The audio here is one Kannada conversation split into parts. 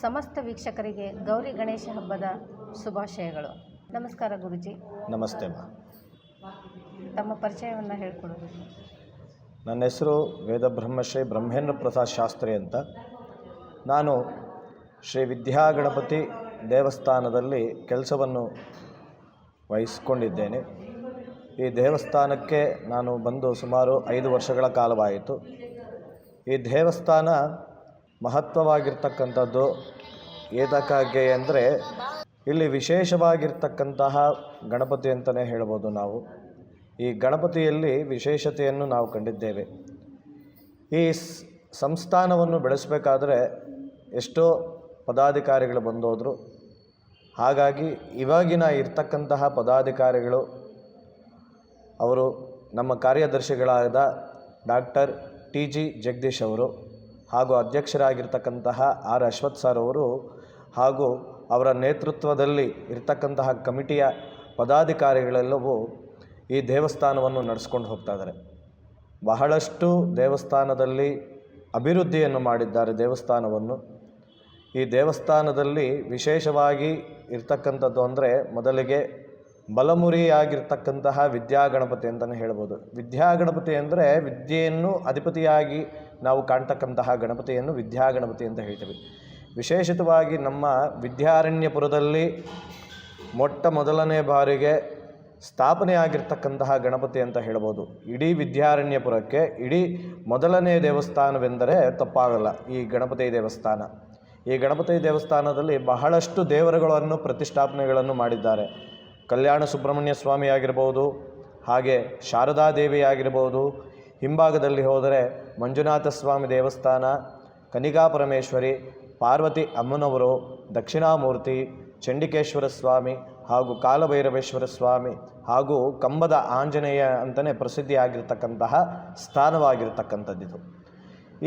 ಸಮಸ್ತ ವೀಕ್ಷಕರಿಗೆ ಗೌರಿ ಗಣೇಶ ಹಬ್ಬದ ಶುಭಾಶಯಗಳು. ನಮಸ್ಕಾರ ಗುರುಜಿ. ನಮಸ್ತೆ. ತಮ್ಮ ಪರಿಚಯವನ್ನು ಹೇಳಿಕೊಡೋದು. ನನ್ನ ಹೆಸರು ವೇದಬ್ರಹ್ಮಶ್ರೀ ಬ್ರಹ್ಮೇಂದ್ರ ಪ್ರಸಾದ್ ಶಾಸ್ತ್ರಿ ಅಂತ. ನಾನು ಶ್ರೀ ವಿದ್ಯಾಗಣಪತಿ ದೇವಸ್ಥಾನದಲ್ಲಿ ಕೆಲಸವನ್ನು ವಹಿಸಿಕೊಂಡಿದ್ದೇನೆ. ಈ ದೇವಸ್ಥಾನಕ್ಕೆ ನಾನು ಬಂದು ಸುಮಾರು 5 ವರ್ಷಗಳ ಕಾಲವಾಯಿತು. ಈ ದೇವಸ್ಥಾನ ಮಹತ್ವವಾಗಿರ್ತಕ್ಕಂಥದ್ದು ಏತಕ್ಕಾಗಿ ಅಂದರೆ ಇಲ್ಲಿ ವಿಶೇಷವಾಗಿರ್ತಕ್ಕಂತಹ ಗಣಪತಿ ಅಂತಲೇ ಹೇಳ್ಬೋದು ನಾವು. ಈ ಗಣಪತಿಯಲ್ಲಿ ವಿಶೇಷತೆಯನ್ನು ನಾವು ಕಂಡಿದ್ದೇವೆ. ಈ ಸಂಸ್ಥಾನವನ್ನು ಬೆಳೆಸಬೇಕಾದ್ರೆ ಎಷ್ಟೋ ಪದಾಧಿಕಾರಿಗಳು ಬಂದೋದ್ರು. ಹಾಗಾಗಿ ಇವಾಗಿನ ಇರ್ತಕ್ಕಂತಹ ಪದಾಧಿಕಾರಿಗಳು ಅವರು ನಮ್ಮ ಕಾರ್ಯದರ್ಶಿಗಳಾದ ಡಾಕ್ಟರ್ TG ಜಗದೀಶ್ ಅವರು ಹಾಗೂ ಅಧ್ಯಕ್ಷರಾಗಿರ್ತಕ್ಕಂತಹ R ಅಶ್ವಥ್ ಸರ್ ಅವರು ಹಾಗೂ ಅವರ ನೇತೃತ್ವದಲ್ಲಿ ಇರ್ತಕ್ಕಂತಹ ಕಮಿಟಿಯ ಪದಾಧಿಕಾರಿಗಳೆಲ್ಲವೂ ಈ ದೇವಸ್ಥಾನವನ್ನು ನಡೆಸ್ಕೊಂಡು ಹೋಗ್ತಾ ಇದ್ದಾರೆ. ಬಹಳಷ್ಟು ದೇವಸ್ಥಾನದಲ್ಲಿ ಅಭಿವೃದ್ಧಿಯನ್ನು ಮಾಡಿದ್ದಾರೆ ದೇವಸ್ಥಾನವನ್ನು. ಈ ದೇವಸ್ಥಾನದಲ್ಲಿ ವಿಶೇಷವಾಗಿ ಇರ್ತಕ್ಕಂಥದ್ದು ಅಂದರೆ ಮೊದಲಿಗೆ ಬಲಮುರಿಯಾಗಿರ್ತಕ್ಕಂತಹ ವಿದ್ಯಾಗಣಪತಿ ಅಂತಲೇ ಹೇಳ್ಬೋದು. ವಿದ್ಯಾಗಣಪತಿ ಅಂದರೆ ವಿದ್ಯೆಯನ್ನು ಅಧಿಪತಿಯಾಗಿ ನಾವು ಕಾಣ್ತಕ್ಕಂತಹ ಗಣಪತಿಯನ್ನು ವಿದ್ಯಾಗಣಪತಿ ಅಂತ ಹೇಳ್ತೀವಿ. ವಿಶೇಷಿತವಾಗಿ ನಮ್ಮ ವಿದ್ಯಾರಣ್ಯಪುರದಲ್ಲಿ ಮೊಟ್ಟ ಮೊದಲನೇ ಬಾರಿಗೆ ಸ್ಥಾಪನೆ ಆಗಿರ್ತಕ್ಕಂತಹ ಗಣಪತಿ ಅಂತ ಹೇಳ್ಬೋದು. ಇಡೀ ವಿದ್ಯಾರಣ್ಯಪುರಕ್ಕೆ ಇಡೀ ಮೊದಲನೇ ದೇವಸ್ಥಾನವೆಂದರೆ ತಪ್ಪಾಗಲ್ಲ ಈ ಗಣಪತಿ ದೇವಸ್ಥಾನ. ಈ ಗಣಪತಿ ದೇವಸ್ಥಾನದಲ್ಲಿ ಬಹಳಷ್ಟು ದೇವರುಗಳನ್ನು ಪ್ರತಿಷ್ಠಾಪನೆಗಳನ್ನು ಮಾಡಿದ್ದಾರೆ. ಕಲ್ಯಾಣ ಸುಬ್ರಹ್ಮಣ್ಯ ಸ್ವಾಮಿ ಆಗಿರ್ಬೋದು, ಹಾಗೆ ಶಾರದಾದೇವಿ ಆಗಿರ್ಬೋದು, ಹಿಂಭಾಗದಲ್ಲಿ ಹೋದರೆ ಮಂಜುನಾಥ ಸ್ವಾಮಿ ದೇವಸ್ಥಾನ, ಕನಿಕಾ ಪರಮೇಶ್ವರಿ, ಪಾರ್ವತಿ ಅಮ್ಮನವರು, ದಕ್ಷಿಣಾಮೂರ್ತಿ, ಚಂಡಿಕೇಶ್ವರ ಸ್ವಾಮಿ ಹಾಗೂ ಕಾಲಭೈರವೇಶ್ವರ ಸ್ವಾಮಿ ಹಾಗೂ ಕಂಬದ ಆಂಜನೇಯ ಅಂತಲೇ ಪ್ರಸಿದ್ಧಿಯಾಗಿರ್ತಕ್ಕಂತಹ ಸ್ಥಾನವಾಗಿರ್ತಕ್ಕಂಥದ್ದಿದು.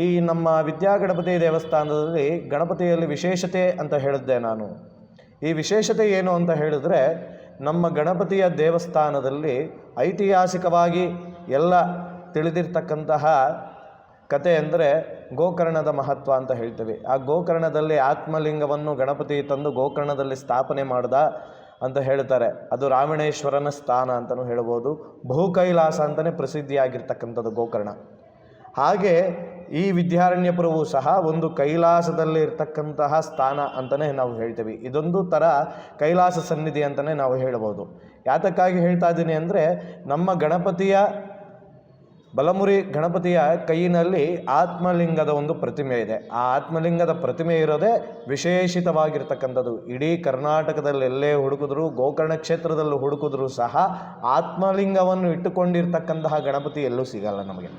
ಈ ನಮ್ಮ ವಿದ್ಯಾಗಣಪತಿ ದೇವಸ್ಥಾನದಲ್ಲಿ ಗಣಪತಿಯಲ್ಲಿ ವಿಶೇಷತೆ ಅಂತ ಹೇಳಿದ್ದೆ ನಾನು. ಈ ವಿಶೇಷತೆ ಏನು ಅಂತ ಹೇಳಿದ್ರೆ, ನಮ್ಮ ಗಣಪತಿಯ ದೇವಸ್ಥಾನದಲ್ಲಿ ಐತಿಹಾಸಿಕವಾಗಿ ಎಲ್ಲ ತಿಳಿದಿರ್ತಕ್ಕಂತಹ ಕತೆ ಅಂದರೆ ಗೋಕರ್ಣದ ಮಹತ್ವ ಅಂತ ಹೇಳ್ತೀವಿ. ಆ ಗೋಕರ್ಣದಲ್ಲಿ ಆತ್ಮಲಿಂಗವನ್ನು ಗಣಪತಿ ತಂದು ಗೋಕರ್ಣದಲ್ಲಿ ಸ್ಥಾಪನೆ ಮಾಡ್ದ ಅಂತ ಹೇಳ್ತಾರೆ. ಅದು ರಾವಣೇಶ್ವರನ ಸ್ಥಾನ ಅಂತಲೂ ಹೇಳ್ಬೋದು. ಬಹುಕೈಲಾಸ ಅಂತಲೇ ಪ್ರಸಿದ್ಧಿಯಾಗಿರ್ತಕ್ಕಂಥದ್ದು ಗೋಕರ್ಣ. ಹಾಗೆ ಈ ವಿದ್ಯಾರಣ್ಯಪುರವೂ ಸಹ ಒಂದು ಕೈಲಾಸದಲ್ಲಿ ಇರ್ತಕ್ಕಂತಹ ಸ್ಥಾನ ಅಂತಲೇ ನಾವು ಹೇಳ್ತೀವಿ. ಇದೊಂದು ಥರ ಕೈಲಾಸ ಸನ್ನಿಧಿ ಅಂತಲೇ ನಾವು ಹೇಳ್ಬೋದು. ಯಾತಕ್ಕಾಗಿ ಹೇಳ್ತಾ ಇದ್ದೀನಿ ಅಂದರೆ, ನಮ್ಮ ಗಣಪತಿಯ ಬಲಮುರಿ ಗಣಪತಿಯ ಕೈಯಿನಲ್ಲಿ ಆತ್ಮಲಿಂಗದ ಒಂದು ಪ್ರತಿಮೆ ಇದೆ. ಆ ಆತ್ಮಲಿಂಗದ ಪ್ರತಿಮೆ ಇರೋದೇ ವಿಶೇಷಿತವಾಗಿರ್ತಕ್ಕಂಥದ್ದು. ಇಡೀ ಕರ್ನಾಟಕದಲ್ಲಿ ಎಲ್ಲೇ ಹುಡುಕಿದ್ರು, ಗೋಕರ್ಣ ಕ್ಷೇತ್ರದಲ್ಲೂ ಹುಡುಕಿದ್ರೂ ಸಹ ಆತ್ಮಲಿಂಗವನ್ನು ಇಟ್ಟುಕೊಂಡಿರ್ತಕ್ಕಂತಹ ಗಣಪತಿ ಎಲ್ಲೂ ಸಿಗಲ್ಲ ನಮಗೆ.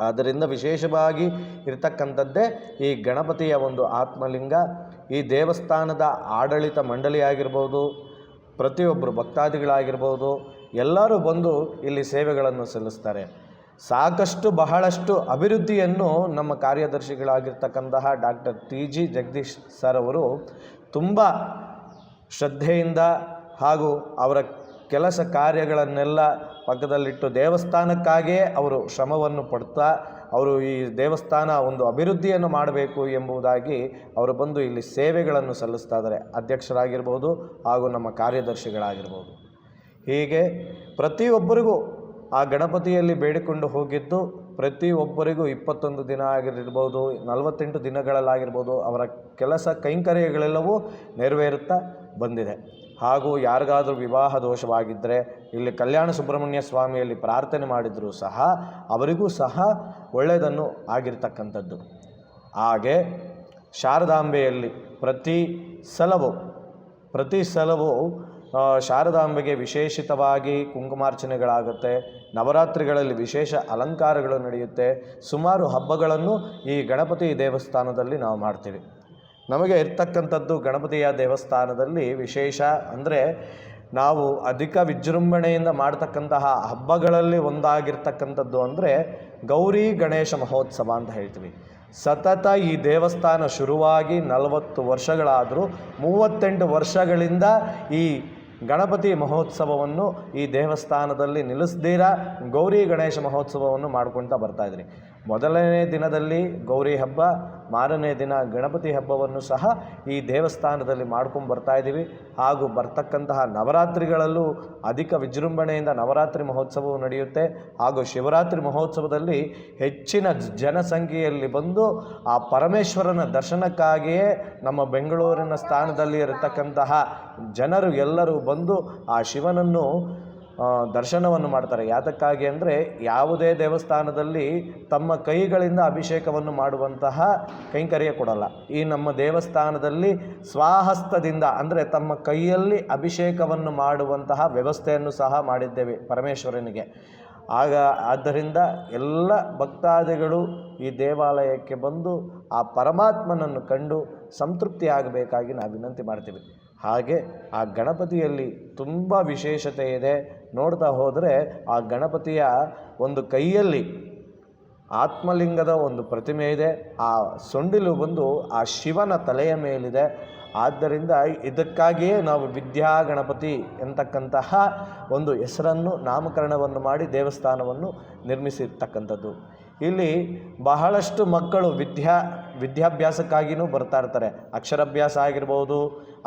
ಆದ್ದರಿಂದ ವಿಶೇಷವಾಗಿ ಇರ್ತಕ್ಕಂಥದ್ದೇ ಈ ಗಣಪತಿಯ ಒಂದು ಆತ್ಮಲಿಂಗ. ಈ ದೇವಸ್ಥಾನದ ಆಡಳಿತ ಮಂಡಳಿ ಆಗಿರ್ಬೋದು, ಪ್ರತಿಯೊಬ್ಬರು ಭಕ್ತಾದಿಗಳಾಗಿರ್ಬೋದು, ಎಲ್ಲರೂ ಬಂದು ಇಲ್ಲಿ ಸೇವೆಗಳನ್ನು ಸಲ್ಲಿಸ್ತಾರೆ. ಸಾಕಷ್ಟು ಬಹಳಷ್ಟು ಅಭಿವೃದ್ಧಿಯನ್ನು ನಮ್ಮ ಕಾರ್ಯದರ್ಶಿಗಳಾಗಿರ್ತಕ್ಕಂತಹ ಡಾಕ್ಟರ್ TG ಜಗದೀಶ್ ಸರ್ ಅವರು ತುಂಬ ಶ್ರದ್ಧೆಯಿಂದ ಹಾಗೂ ಅವರ ಕೆಲಸ ಕಾರ್ಯಗಳನ್ನೆಲ್ಲ ಪಕ್ಕದಲ್ಲಿಟ್ಟು ದೇವಸ್ಥಾನಕ್ಕಾಗಿಯೇ ಅವರು ಶ್ರಮವನ್ನು ಪಡ್ತಾ ಅವರು ಈ ದೇವಸ್ಥಾನ ಒಂದು ಅಭಿವೃದ್ಧಿಯನ್ನು ಮಾಡಬೇಕು ಎಂಬುದಾಗಿ ಅವರು ಬಂದು ಇಲ್ಲಿ ಸೇವೆಗಳನ್ನು ಸಲ್ಲಿಸ್ತಾ ಇದ್ದಾರೆ. ಅಧ್ಯಕ್ಷರಾಗಿರ್ಬೋದು ಹಾಗೂ ನಮ್ಮ ಕಾರ್ಯದರ್ಶಿಗಳಾಗಿರ್ಬೋದು. ಹೀಗೆ ಪ್ರತಿಯೊಬ್ಬರಿಗೂ ಆ ಗಣಪತಿಯಲ್ಲಿ ಬೇಡಿಕೊಂಡು ಹೋಗಿದ್ದು ಪ್ರತಿಯೊಬ್ಬರಿಗೂ 21 ದಿನ ಆಗಿರ್ಬೋದು, 48 ದಿನಗಳಲ್ಲಾಗಿರ್ಬೋದು ಅವರ ಕೆಲಸ ಕೈಂಕರ್ಯಗಳೆಲ್ಲವೂ ನೆರವೇರುತ್ತಾ ಬಂದಿದೆ. ಹಾಗೂ ಯಾರಿಗಾದರೂ ವಿವಾಹ ದೋಷವಾಗಿದ್ದರೆ ಇಲ್ಲಿ ಕಲ್ಯಾಣ ಸುಬ್ರಹ್ಮಣ್ಯ ಸ್ವಾಮಿಯಲ್ಲಿ ಪ್ರಾರ್ಥನೆ ಮಾಡಿದರೂ ಸಹ ಅವರಿಗೂ ಸಹ ಒಳ್ಳೆಯದನ್ನು ಆಗಿರ್ತಕ್ಕಂಥದ್ದು. ಹಾಗೆ ಶಾರದಾಂಬೆಯಲ್ಲಿ ಪ್ರತಿ ಸಲವೂ ಶಾರದಾಂಬೆಗೆ ವಿಶೇಷಿತವಾಗಿ ಕುಂಕುಮಾರ್ಚನೆಗಳಾಗುತ್ತೆ. ನವರಾತ್ರಿಗಳಲ್ಲಿ ವಿಶೇಷ ಅಲಂಕಾರಗಳು ನಡೆಯುತ್ತೆ. ಸುಮಾರು ಹಬ್ಬಗಳನ್ನು ಈ ಗಣಪತಿ ದೇವಸ್ಥಾನದಲ್ಲಿ ನಾವು ಮಾಡ್ತೀವಿ. ನಮಗೆ ಇರ್ತಕ್ಕಂಥದ್ದು ಗಣಪತಿಯ ದೇವಸ್ಥಾನದಲ್ಲಿ ವಿಶೇಷ ಅಂದರೆ, ನಾವು ಅಧಿಕ ವಿಜೃಂಭಣೆಯಿಂದ ಮಾಡ್ತಕ್ಕಂತಹ ಹಬ್ಬಗಳಲ್ಲಿ ಒಂದಾಗಿರ್ತಕ್ಕಂಥದ್ದು ಅಂದರೆ ಗೌರಿ ಗಣೇಶ ಮಹೋತ್ಸವ ಅಂತ ಹೇಳ್ತೀವಿ. ಸತತ ಈ ದೇವಸ್ಥಾನ ಶುರುವಾಗಿ 40 ವರ್ಷಗಳಾದರೂ 38 ವರ್ಷಗಳಿಂದ ಈ ಗಣಪತಿ ಮಹೋತ್ಸವವನ್ನು ಈ ದೇವಸ್ಥಾನದಲ್ಲಿ ನಿಲ್ಲಿಸ್ದಿರ ಗೌರಿ ಗಣೇಶ ಮಹೋತ್ಸವವನ್ನು ಮಾಡ್ಕೊಳ್ತಾ ಬರ್ತಾಯಿದ್ರಿ. ಮೊದಲನೇ ದಿನದಲ್ಲಿ ಗೌರಿ ಹಬ್ಬ, ಮಾರನೇ ದಿನ ಗಣಪತಿ ಹಬ್ಬವನ್ನು ಸಹ ಈ ದೇವಸ್ಥಾನದಲ್ಲಿ ಮಾಡ್ಕೊಂಡು ಬರ್ತಾ ಇದ್ದೀವಿ. ಹಾಗೂ ಬರ್ತಕ್ಕಂತಹ ನವರಾತ್ರಿಗಳಲ್ಲೂ ಅಧಿಕ ವಿಜೃಂಭಣೆಯಿಂದ ನವರಾತ್ರಿ ಮಹೋತ್ಸವವು ನಡೆಯುತ್ತೆ. ಹಾಗೂ ಶಿವರಾತ್ರಿ ಮಹೋತ್ಸವದಲ್ಲಿ ಹೆಚ್ಚಿನ ಜನಸಂಖ್ಯೆಯಲ್ಲಿ ಬಂದು ಆ ಪರಮೇಶ್ವರನ ದರ್ಶನಕ್ಕಾಗಿಯೇ ನಮ್ಮ ಬೆಂಗಳೂರಿನ ಸ್ಥಾನದಲ್ಲಿ ಇರತಕ್ಕಂತಹ ಜನರು ಎಲ್ಲರೂ ಬಂದು ಆ ಶಿವನನ್ನು ದರ್ಶನವನ್ನು ಮಾಡ್ತಾರೆ. ಯಾತಕ್ಕಾಗಿ ಅಂದರೆ ಯಾವುದೇ ದೇವಸ್ಥಾನದಲ್ಲಿ ತಮ್ಮ ಕೈಗಳಿಂದ ಅಭಿಷೇಕವನ್ನು ಮಾಡುವಂತಹ ಕೈಂಕರ್ಯ ಕೊಡಲ್ಲ. ಈ ನಮ್ಮ ದೇವಸ್ಥಾನದಲ್ಲಿ ಸ್ವಹಸ್ತದಿಂದ ಅಂದರೆ ತಮ್ಮ ಕೈಯಲ್ಲಿ ಅಭಿಷೇಕವನ್ನು ಮಾಡುವಂತಹ ವ್ಯವಸ್ಥೆಯನ್ನು ಸಹ ಮಾಡಿದ್ದೇವೆ ಪರಮೇಶ್ವರನಿಗೆ. ಆದ್ದರಿಂದ ಎಲ್ಲ ಭಕ್ತಾದಿಗಳು ಈ ದೇವಾಲಯಕ್ಕೆ ಬಂದು ಆ ಪರಮಾತ್ಮನನ್ನು ಕಂಡು ಸಂತೃಪ್ತಿಯಾಗಬೇಕಾಗಿ ನಾವು ವಿನಂತಿ ಮಾಡ್ತೀವಿ. ಹಾಗೆ ಆ ಗಣಪತಿಯಲ್ಲಿ ತುಂಬ ವಿಶೇಷತೆ ಇದೆ. ನೋಡ್ತಾ ಹೋದರೆ ಆ ಗಣಪತಿಯ ಒಂದು ಕೈಯಲ್ಲಿ ಆತ್ಮಲಿಂಗದ ಒಂದು ಪ್ರತಿಮೆ ಇದೆ. ಆ ಸೊಂಡಿಲು ಬಂದು ಆ ಶಿವನ ತಲೆಯ ಮೇಲಿದೆ. ಆದ್ದರಿಂದ ಇದಕ್ಕಾಗಿಯೇ ನಾವು ವಿದ್ಯಾ ಗಣಪತಿ ಎಂತಕ್ಕಂತಹ ಒಂದು ಹೆಸರನ್ನು ನಾಮಕರಣವನ್ನು ಮಾಡಿ ದೇವಸ್ಥಾನವನ್ನು ನಿರ್ಮಿಸಿರ್ತಕ್ಕಂಥದ್ದು. ಇಲ್ಲಿ ಬಹಳಷ್ಟು ಮಕ್ಕಳು ವಿದ್ಯಾಭ್ಯಾಸಕ್ಕಾಗಿಯೂ ಬರ್ತಾ ಇರ್ತಾರೆ. ಅಕ್ಷರಾಭ್ಯಾಸ ಆಗಿರ್ಬೋದು.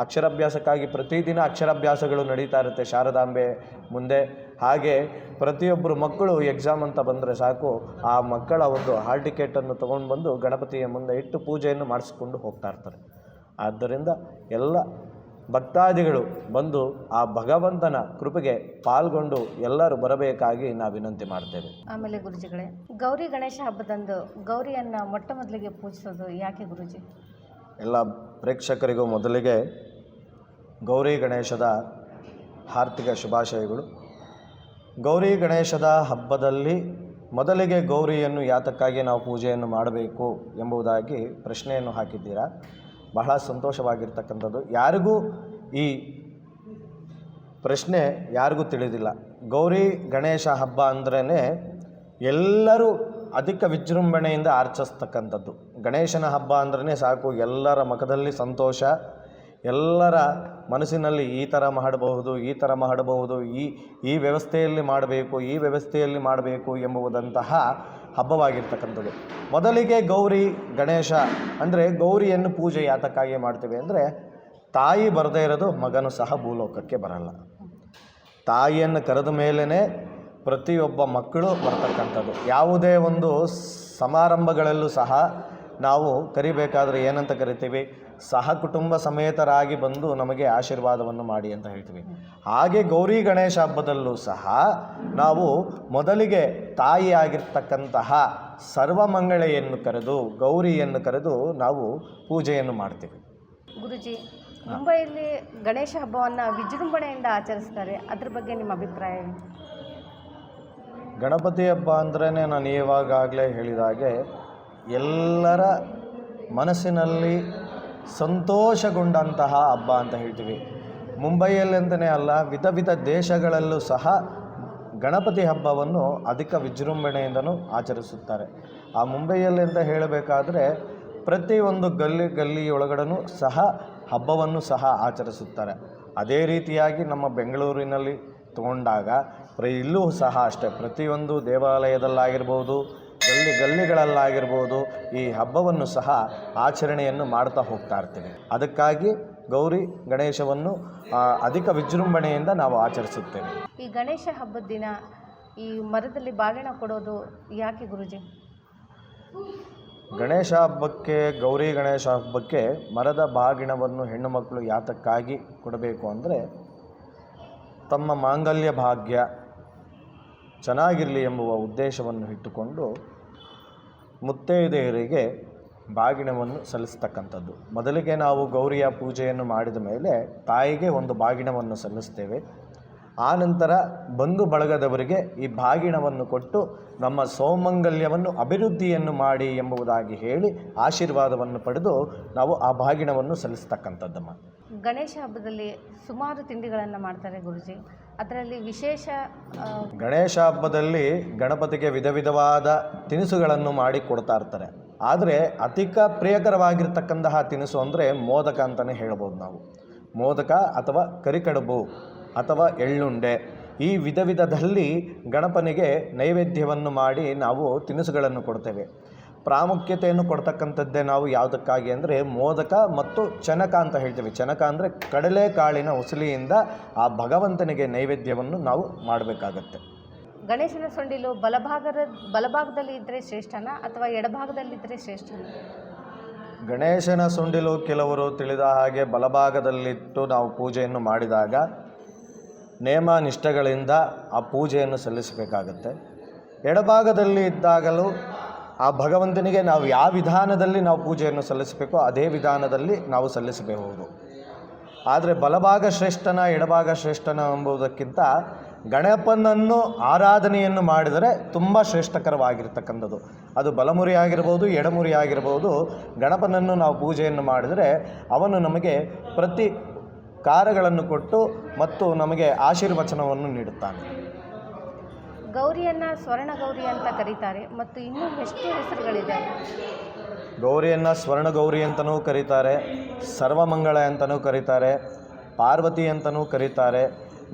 ಅಕ್ಷರಾಭ್ಯಾಸಕ್ಕಾಗಿ ಪ್ರತಿದಿನ ಅಕ್ಷರಾಭ್ಯಾಸಗಳು ನಡೀತಾ ಇರುತ್ತೆ ಶಾರದಾಂಬೆ ಮುಂದೆ. ಹಾಗೆ ಪ್ರತಿಯೊಬ್ಬರು ಮಕ್ಕಳು ಎಕ್ಸಾಮ್ ಅಂತ ಬಂದರೆ ಸಾಕು, ಆ ಮಕ್ಕಳ ಒಂದು ಹಾಲ್ ಟಿಕೆಟನ್ನು ತೊಗೊಂಡು ಬಂದು ಗಣಪತಿಯ ಮುಂದೆ ಇಟ್ಟು ಪೂಜೆಯನ್ನು ಮಾಡಿಸ್ಕೊಂಡು ಹೋಗ್ತಾ ಇರ್ತಾರೆ. ಆದ್ದರಿಂದ ಎಲ್ಲ ಭಕ್ತಾದಿಗಳು ಬಂದು ಆ ಭಗವಂತನ ಕೃಪೆಗೆ ಪಾಲ್ಗೊಂಡು ಎಲ್ಲರೂ ಬರಬೇಕಾಗಿ ನಾವು ವಿನಂತಿ ಮಾಡ್ತೇವೆ. ಆಮೇಲೆ ಗುರುಜಿಗಳೇ, ಗೌರಿ ಗಣೇಶ ಹಬ್ಬದಂದು ಗೌರಿಯನ್ನು ಮೊಟ್ಟ ಮೊದಲಿಗೆ ಪೂಜಿಸೋದು ಯಾಕೆ ಗುರುಜಿ? ಎಲ್ಲ ಪ್ರೇಕ್ಷಕರಿಗೂ ಮೊದಲಿಗೆ ಗೌರಿ ಗಣೇಶದ ಹಾರ್ದಿಕ ಶುಭಾಶಯಗಳು. ಗೌರಿ ಗಣೇಶದ ಹಬ್ಬದಲ್ಲಿ ಮೊದಲಿಗೆ ಗೌರಿಯನ್ನು ಯಾತಕ್ಕಾಗಿ ನಾವು ಪೂಜೆಯನ್ನು ಮಾಡಬೇಕು ಎಂಬುದಾಗಿ ಪ್ರಶ್ನೆಯನ್ನು ಹಾಕಿದ್ದೀರಾ. ಬಹಳ ಸಂತೋಷವಾಗಿರ್ತಕ್ಕಂಥದ್ದು. ಯಾರಿಗೂ ಈ ಪ್ರಶ್ನೆ ಯಾರಿಗೂ ತಿಳಿದಿಲ್ಲ. ಗೌರಿ ಗಣೇಶ ಹಬ್ಬ ಅಂದ್ರೇ ಎಲ್ಲರೂ ಅಧಿಕ ವಿಜೃಂಭಣೆಯಿಂದ ಆಚರಿಸ್ತಕ್ಕಂಥದ್ದು. ಗಣೇಶನ ಹಬ್ಬ ಅಂದ್ರೇ ಸಾಕು, ಎಲ್ಲರ ಮುಖದಲ್ಲಿ ಸಂತೋಷ, ಎಲ್ಲರ ಮನಸ್ಸಿನಲ್ಲಿ ಈ ಥರ ಮಾಡಬಹುದು, ಈ ಥರ ಮಾಡಬಹುದು, ಈ ವ್ಯವಸ್ಥೆಯಲ್ಲಿ ಮಾಡಬೇಕು, ಈ ವ್ಯವಸ್ಥೆಯಲ್ಲಿ ಮಾಡಬೇಕು ಎಂಬುದಂತಹ ಹಬ್ಬವಾಗಿರ್ತಕ್ಕಂಥದ್ದು. ಮೊದಲಿಗೆ ಗೌರಿ ಗಣೇಶ ಅಂದರೆ ಗೌರಿಯನ್ನು ಪೂಜೆ ಯಾತಕ್ಕಾಗಿ ಮಾಡ್ತೀವಿ ಅಂದರೆ, ತಾಯಿ ಬರದೇ ಇರೋದು ಮಗನು ಸಹ ಭೂಲೋಕಕ್ಕೆ ಬರಲ್ಲ. ತಾಯಿಯನ್ನು ಕರೆದ ಮೇಲೇ ಪ್ರತಿಯೊಬ್ಬ ಮಕ್ಕಳು ಬರ್ತಕ್ಕಂಥದ್ದು. ಯಾವುದೇ ಒಂದು ಸಮಾರಂಭಗಳಲ್ಲೂ ಸಹ ನಾವು ಕರಿಬೇಕಾದ್ರೆ ಏನಂತ ಕರಿತೀವಿ? ಸಹ ಕುಟುಂಬ ಸಮೇತರಾಗಿ ಬಂದು ನಮಗೆ ಆಶೀರ್ವಾದವನ್ನು ಮಾಡಿ ಅಂತ ಹೇಳ್ತೀವಿ. ಹಾಗೆ ಗೌರಿ ಗಣೇಶ ಹಬ್ಬದಲ್ಲೂ ಸಹ ನಾವು ಮೊದಲಿಗೆ ತಾಯಿಯಾಗಿರ್ತಕ್ಕಂತಹ ಸರ್ವಮಂಗಳೆಯನ್ನು ಕರೆದು ಗೌರಿಯನ್ನು ಕರೆದು ನಾವು ಪೂಜೆಯನ್ನು ಮಾಡ್ತೀವಿ. ಗುರುಜಿ, ಮುಂಬೈಯಲ್ಲಿ ಗಣೇಶ ಹಬ್ಬವನ್ನು ವಿಜೃಂಭಣೆಯಿಂದ ಆಚರಿಸ್ತಾರೆ, ಅದ್ರ ಬಗ್ಗೆ ನಿಮ್ಮ ಅಭಿಪ್ರಾಯ ಏನು? ಗಣಪತಿ ಹಬ್ಬ ಅಂದ್ರೇ ನಾನು ಇವಾಗಲೇ ಹೇಳಿದ ಹಾಗೆ ಎಲ್ಲರ ಮನಸ್ಸಿನಲ್ಲಿ ಸಂತೋಷಗೊಂಡಂತಹ ಹಬ್ಬ ಅಂತ ಹೇಳ್ತೀವಿ. ಮುಂಬೈಯಲ್ಲಂತಲೇ ಅಲ್ಲ, ವಿಧ ವಿಧ ದೇಶಗಳಲ್ಲೂ ಸಹ ಗಣಪತಿ ಹಬ್ಬವನ್ನು ಅಧಿಕ ವಿಜೃಂಭಣೆಯಿಂದನೂ ಆಚರಿಸುತ್ತಾರೆ. ಆ ಮುಂಬೈಯಲ್ಲಿ ಅಂತ ಹೇಳಬೇಕಾದ್ರೆ ಪ್ರತಿಯೊಂದು ಗಲ್ಲಿಯೊಳಗಡೆನೂ ಸಹ ಹಬ್ಬವನ್ನು ಸಹ ಆಚರಿಸುತ್ತಾರೆ. ಅದೇ ರೀತಿಯಾಗಿ ನಮ್ಮ ಬೆಂಗಳೂರಿನಲ್ಲಿ ತಗೊಂಡಾಗ ಇಲ್ಲೂ ಸಹ ಅಷ್ಟೇ, ಪ್ರತಿಯೊಂದು ದೇವಾಲಯದಲ್ಲಾಗಿರ್ಬೋದು, ಗಲ್ಲಿಗಳಲ್ಲಾಗಿರ್ಬೋದು ಈ ಹಬ್ಬವನ್ನು ಸಹ ಆಚರಣೆಯನ್ನು ಮಾಡ್ತಾ ಹೋಗ್ತಾ ಇರ್ತೀವಿ. ಅದಕ್ಕಾಗಿ ಗೌರಿ ಗಣೇಶವನ್ನು ಅಧಿಕ ವಿಜೃಂಭಣೆಯಿಂದ ನಾವು ಆಚರಿಸುತ್ತೇವೆ. ಈ ಗಣೇಶ ಹಬ್ಬದ ದಿನ ಈ ಮರದಲ್ಲಿ ಬಾಗಿಣ ಕೊಡೋದು ಯಾಕೆ ಗುರುಜಿ? ಗಣೇಶ ಹಬ್ಬಕ್ಕೆ, ಗೌರಿ ಗಣೇಶ ಹಬ್ಬಕ್ಕೆ ಮರದ ಬಾಗಿಣವನ್ನು ಹೆಣ್ಣು ಮಕ್ಕಳು ಯಾತಕ್ಕಾಗಿ ಕೊಡಬೇಕು ಅಂದರೆ, ತಮ್ಮ ಮಾಂಗಲ್ಯ ಭಾಗ್ಯ ಚೆನ್ನಾಗಿರಲಿ ಎಂಬುವ ಉದ್ದೇಶವನ್ನು ಇಟ್ಟುಕೊಂಡು ಮುತ್ತೈದೆಯರಿಗೆ ಬಾಗಿಣವನ್ನು ಸಲ್ಲಿಸ್ತಕ್ಕಂಥದ್ದು. ಮೊದಲಿಗೆ ನಾವು ಗೌರಿಯ ಪೂಜೆಯನ್ನು ಮಾಡಿದ ಮೇಲೆ ತಾಯಿಗೆ ಒಂದು ಬಾಗಿಣವನ್ನು ಸಲ್ಲಿಸ್ತೇವೆ. ಆನಂತರ ಬಂಧು ಬಳಗದವರಿಗೆ ಈ ಬಾಗಿಣವನ್ನು ಕೊಟ್ಟು ನಮ್ಮ ಸೌಮಂಗಲ್ಯವನ್ನು ಅಭಿವೃದ್ಧಿಯನ್ನು ಮಾಡಿ ಎಂಬುದಾಗಿ ಹೇಳಿ ಆಶೀರ್ವಾದವನ್ನು ಪಡೆದು ನಾವು ಆ ಬಾಗಿಣವನ್ನು ಸಲ್ಲಿಸ್ತಕ್ಕಂಥದ್ದಮ್ಮ. ಗಣೇಶ ಹಬ್ಬದಲ್ಲಿ ಸುಮಾರು ತಿಂಡಿಗಳನ್ನು ಮಾಡ್ತಾರೆ ಗುರುಜಿ, ಅದರಲ್ಲಿ ವಿಶೇಷ ಗಣೇಶ ಹಬ್ಬದಲ್ಲಿ ಗಣಪತಿಗೆ ವಿಧ ವಿಧವಾದ ತಿನಿಸುಗಳನ್ನು ಮಾಡಿ ಕೊಡ್ತಾ ಇರ್ತಾರೆ. ಆದರೆ ಅಧಿಕ ಪ್ರಿಯಕರವಾಗಿರ್ತಕ್ಕಂತಹ ತಿನಿಸು ಅಂದರೆ ಮೋದಕ ಅಂತಲೇ ಹೇಳ್ಬೋದು ನಾವು. ಮೋದಕ ಅಥವಾ ಕರಿಕಡುಬು ಅಥವಾ ಎಳ್ಳುಂಡೆ ಈ ವಿಧ ವಿಧದಲ್ಲಿ ಗಣಪನಿಗೆ ನೈವೇದ್ಯವನ್ನು ಮಾಡಿ ನಾವು ತಿನಿಸುಗಳನ್ನು ಕೊಡ್ತೇವೆ. ಪ್ರಾಮುಖ್ಯತೆಯನ್ನು ಕೊಡ್ತಕ್ಕಂಥದ್ದೇ ನಾವು ಯಾವುದಕ್ಕಾಗಿ ಅಂದರೆ ಮೋದಕ ಮತ್ತು ಚನಕ ಅಂತ ಹೇಳ್ತೀವಿ. ಚನಕ ಅಂದರೆ ಕಡಲೆಕಾಳಿನ ಉಸಲಿಯಿಂದ ಆ ಭಗವಂತನಿಗೆ ನೈವೇದ್ಯವನ್ನು ನಾವು ಮಾಡಬೇಕಾಗತ್ತೆ. ಗಣೇಶನ ಸೊಂಡಿಲು ಬಲಭಾಗದಲ್ಲಿ ಇದ್ದರೆ ಶ್ರೇಷ್ಠನಾ ಅಥವಾ ಎಡಭಾಗದಲ್ಲಿದ್ದರೆ ಶ್ರೇಷ್ಠನಾ? ಗಣೇಶನ ಸೊಂಡಿಲು ಕೆಲವರು ತಿಳಿದ ಹಾಗೆ ಬಲಭಾಗದಲ್ಲಿಟ್ಟು ನಾವು ಪೂಜೆಯನ್ನು ಮಾಡಿದಾಗ ನೇಮ ನಿಷ್ಠೆಗಳಿಂದ ಆ ಪೂಜೆಯನ್ನು ಸಲ್ಲಿಸಬೇಕಾಗತ್ತೆ. ಎಡಭಾಗದಲ್ಲಿ ಇದ್ದಾಗಲೂ ಆ ಭಗವಂತನಿಗೆ ನಾವು ಯಾವ ವಿಧಾನದಲ್ಲಿ ನಾವು ಪೂಜೆಯನ್ನು ಸಲ್ಲಿಸಬೇಕೋ ಅದೇ ವಿಧಾನದಲ್ಲಿ ನಾವು ಸಲ್ಲಿಸಬಹುದು. ಆದರೆ ಬಲಭಾಗ ಶ್ರೇಷ್ಠನ ಎಡಭಾಗ ಶ್ರೇಷ್ಠನ ಎಂಬುದಕ್ಕಿಂತ ಗಣಪನನ್ನು ಆರಾಧನೆಯನ್ನು ಮಾಡಿದರೆ ತುಂಬ ಶ್ರೇಷ್ಠಕರವಾಗಿರ್ತಕ್ಕಂಥದ್ದು. ಅದು ಬಲಮುರಿ ಆಗಿರ್ಬೋದು, ಎಡಮುರಿ ಆಗಿರ್ಬೋದು. ಗಣಪನನ್ನು ನಾವು ಪೂಜೆಯನ್ನು ಮಾಡಿದರೆ ಅವನು ನಮಗೆ ಪ್ರತಿ ಕಾರ್ಯಗಳನ್ನು ಕೊಟ್ಟು ಮತ್ತು ನಮಗೆ ಆಶೀರ್ವಚನವನ್ನು ನೀಡುತ್ತಾನೆ. ಗೌರಿಯನ್ನು ಸ್ವರ್ಣಗೌರಿ ಅಂತ ಕರೀತಾರೆ ಮತ್ತು ಇನ್ನೂ ಎಷ್ಟು ಹೆಸರುಗಳಿದ್ದಾವೆ? ಗೌರಿಯನ್ನು ಸ್ವರ್ಣಗೌರಿ ಅಂತಲೂ ಕರೀತಾರೆ, ಸರ್ವಮಂಗಳ ಅಂತಲೂ ಕರೀತಾರೆ, ಪಾರ್ವತಿ ಅಂತಲೂ ಕರೀತಾರೆ.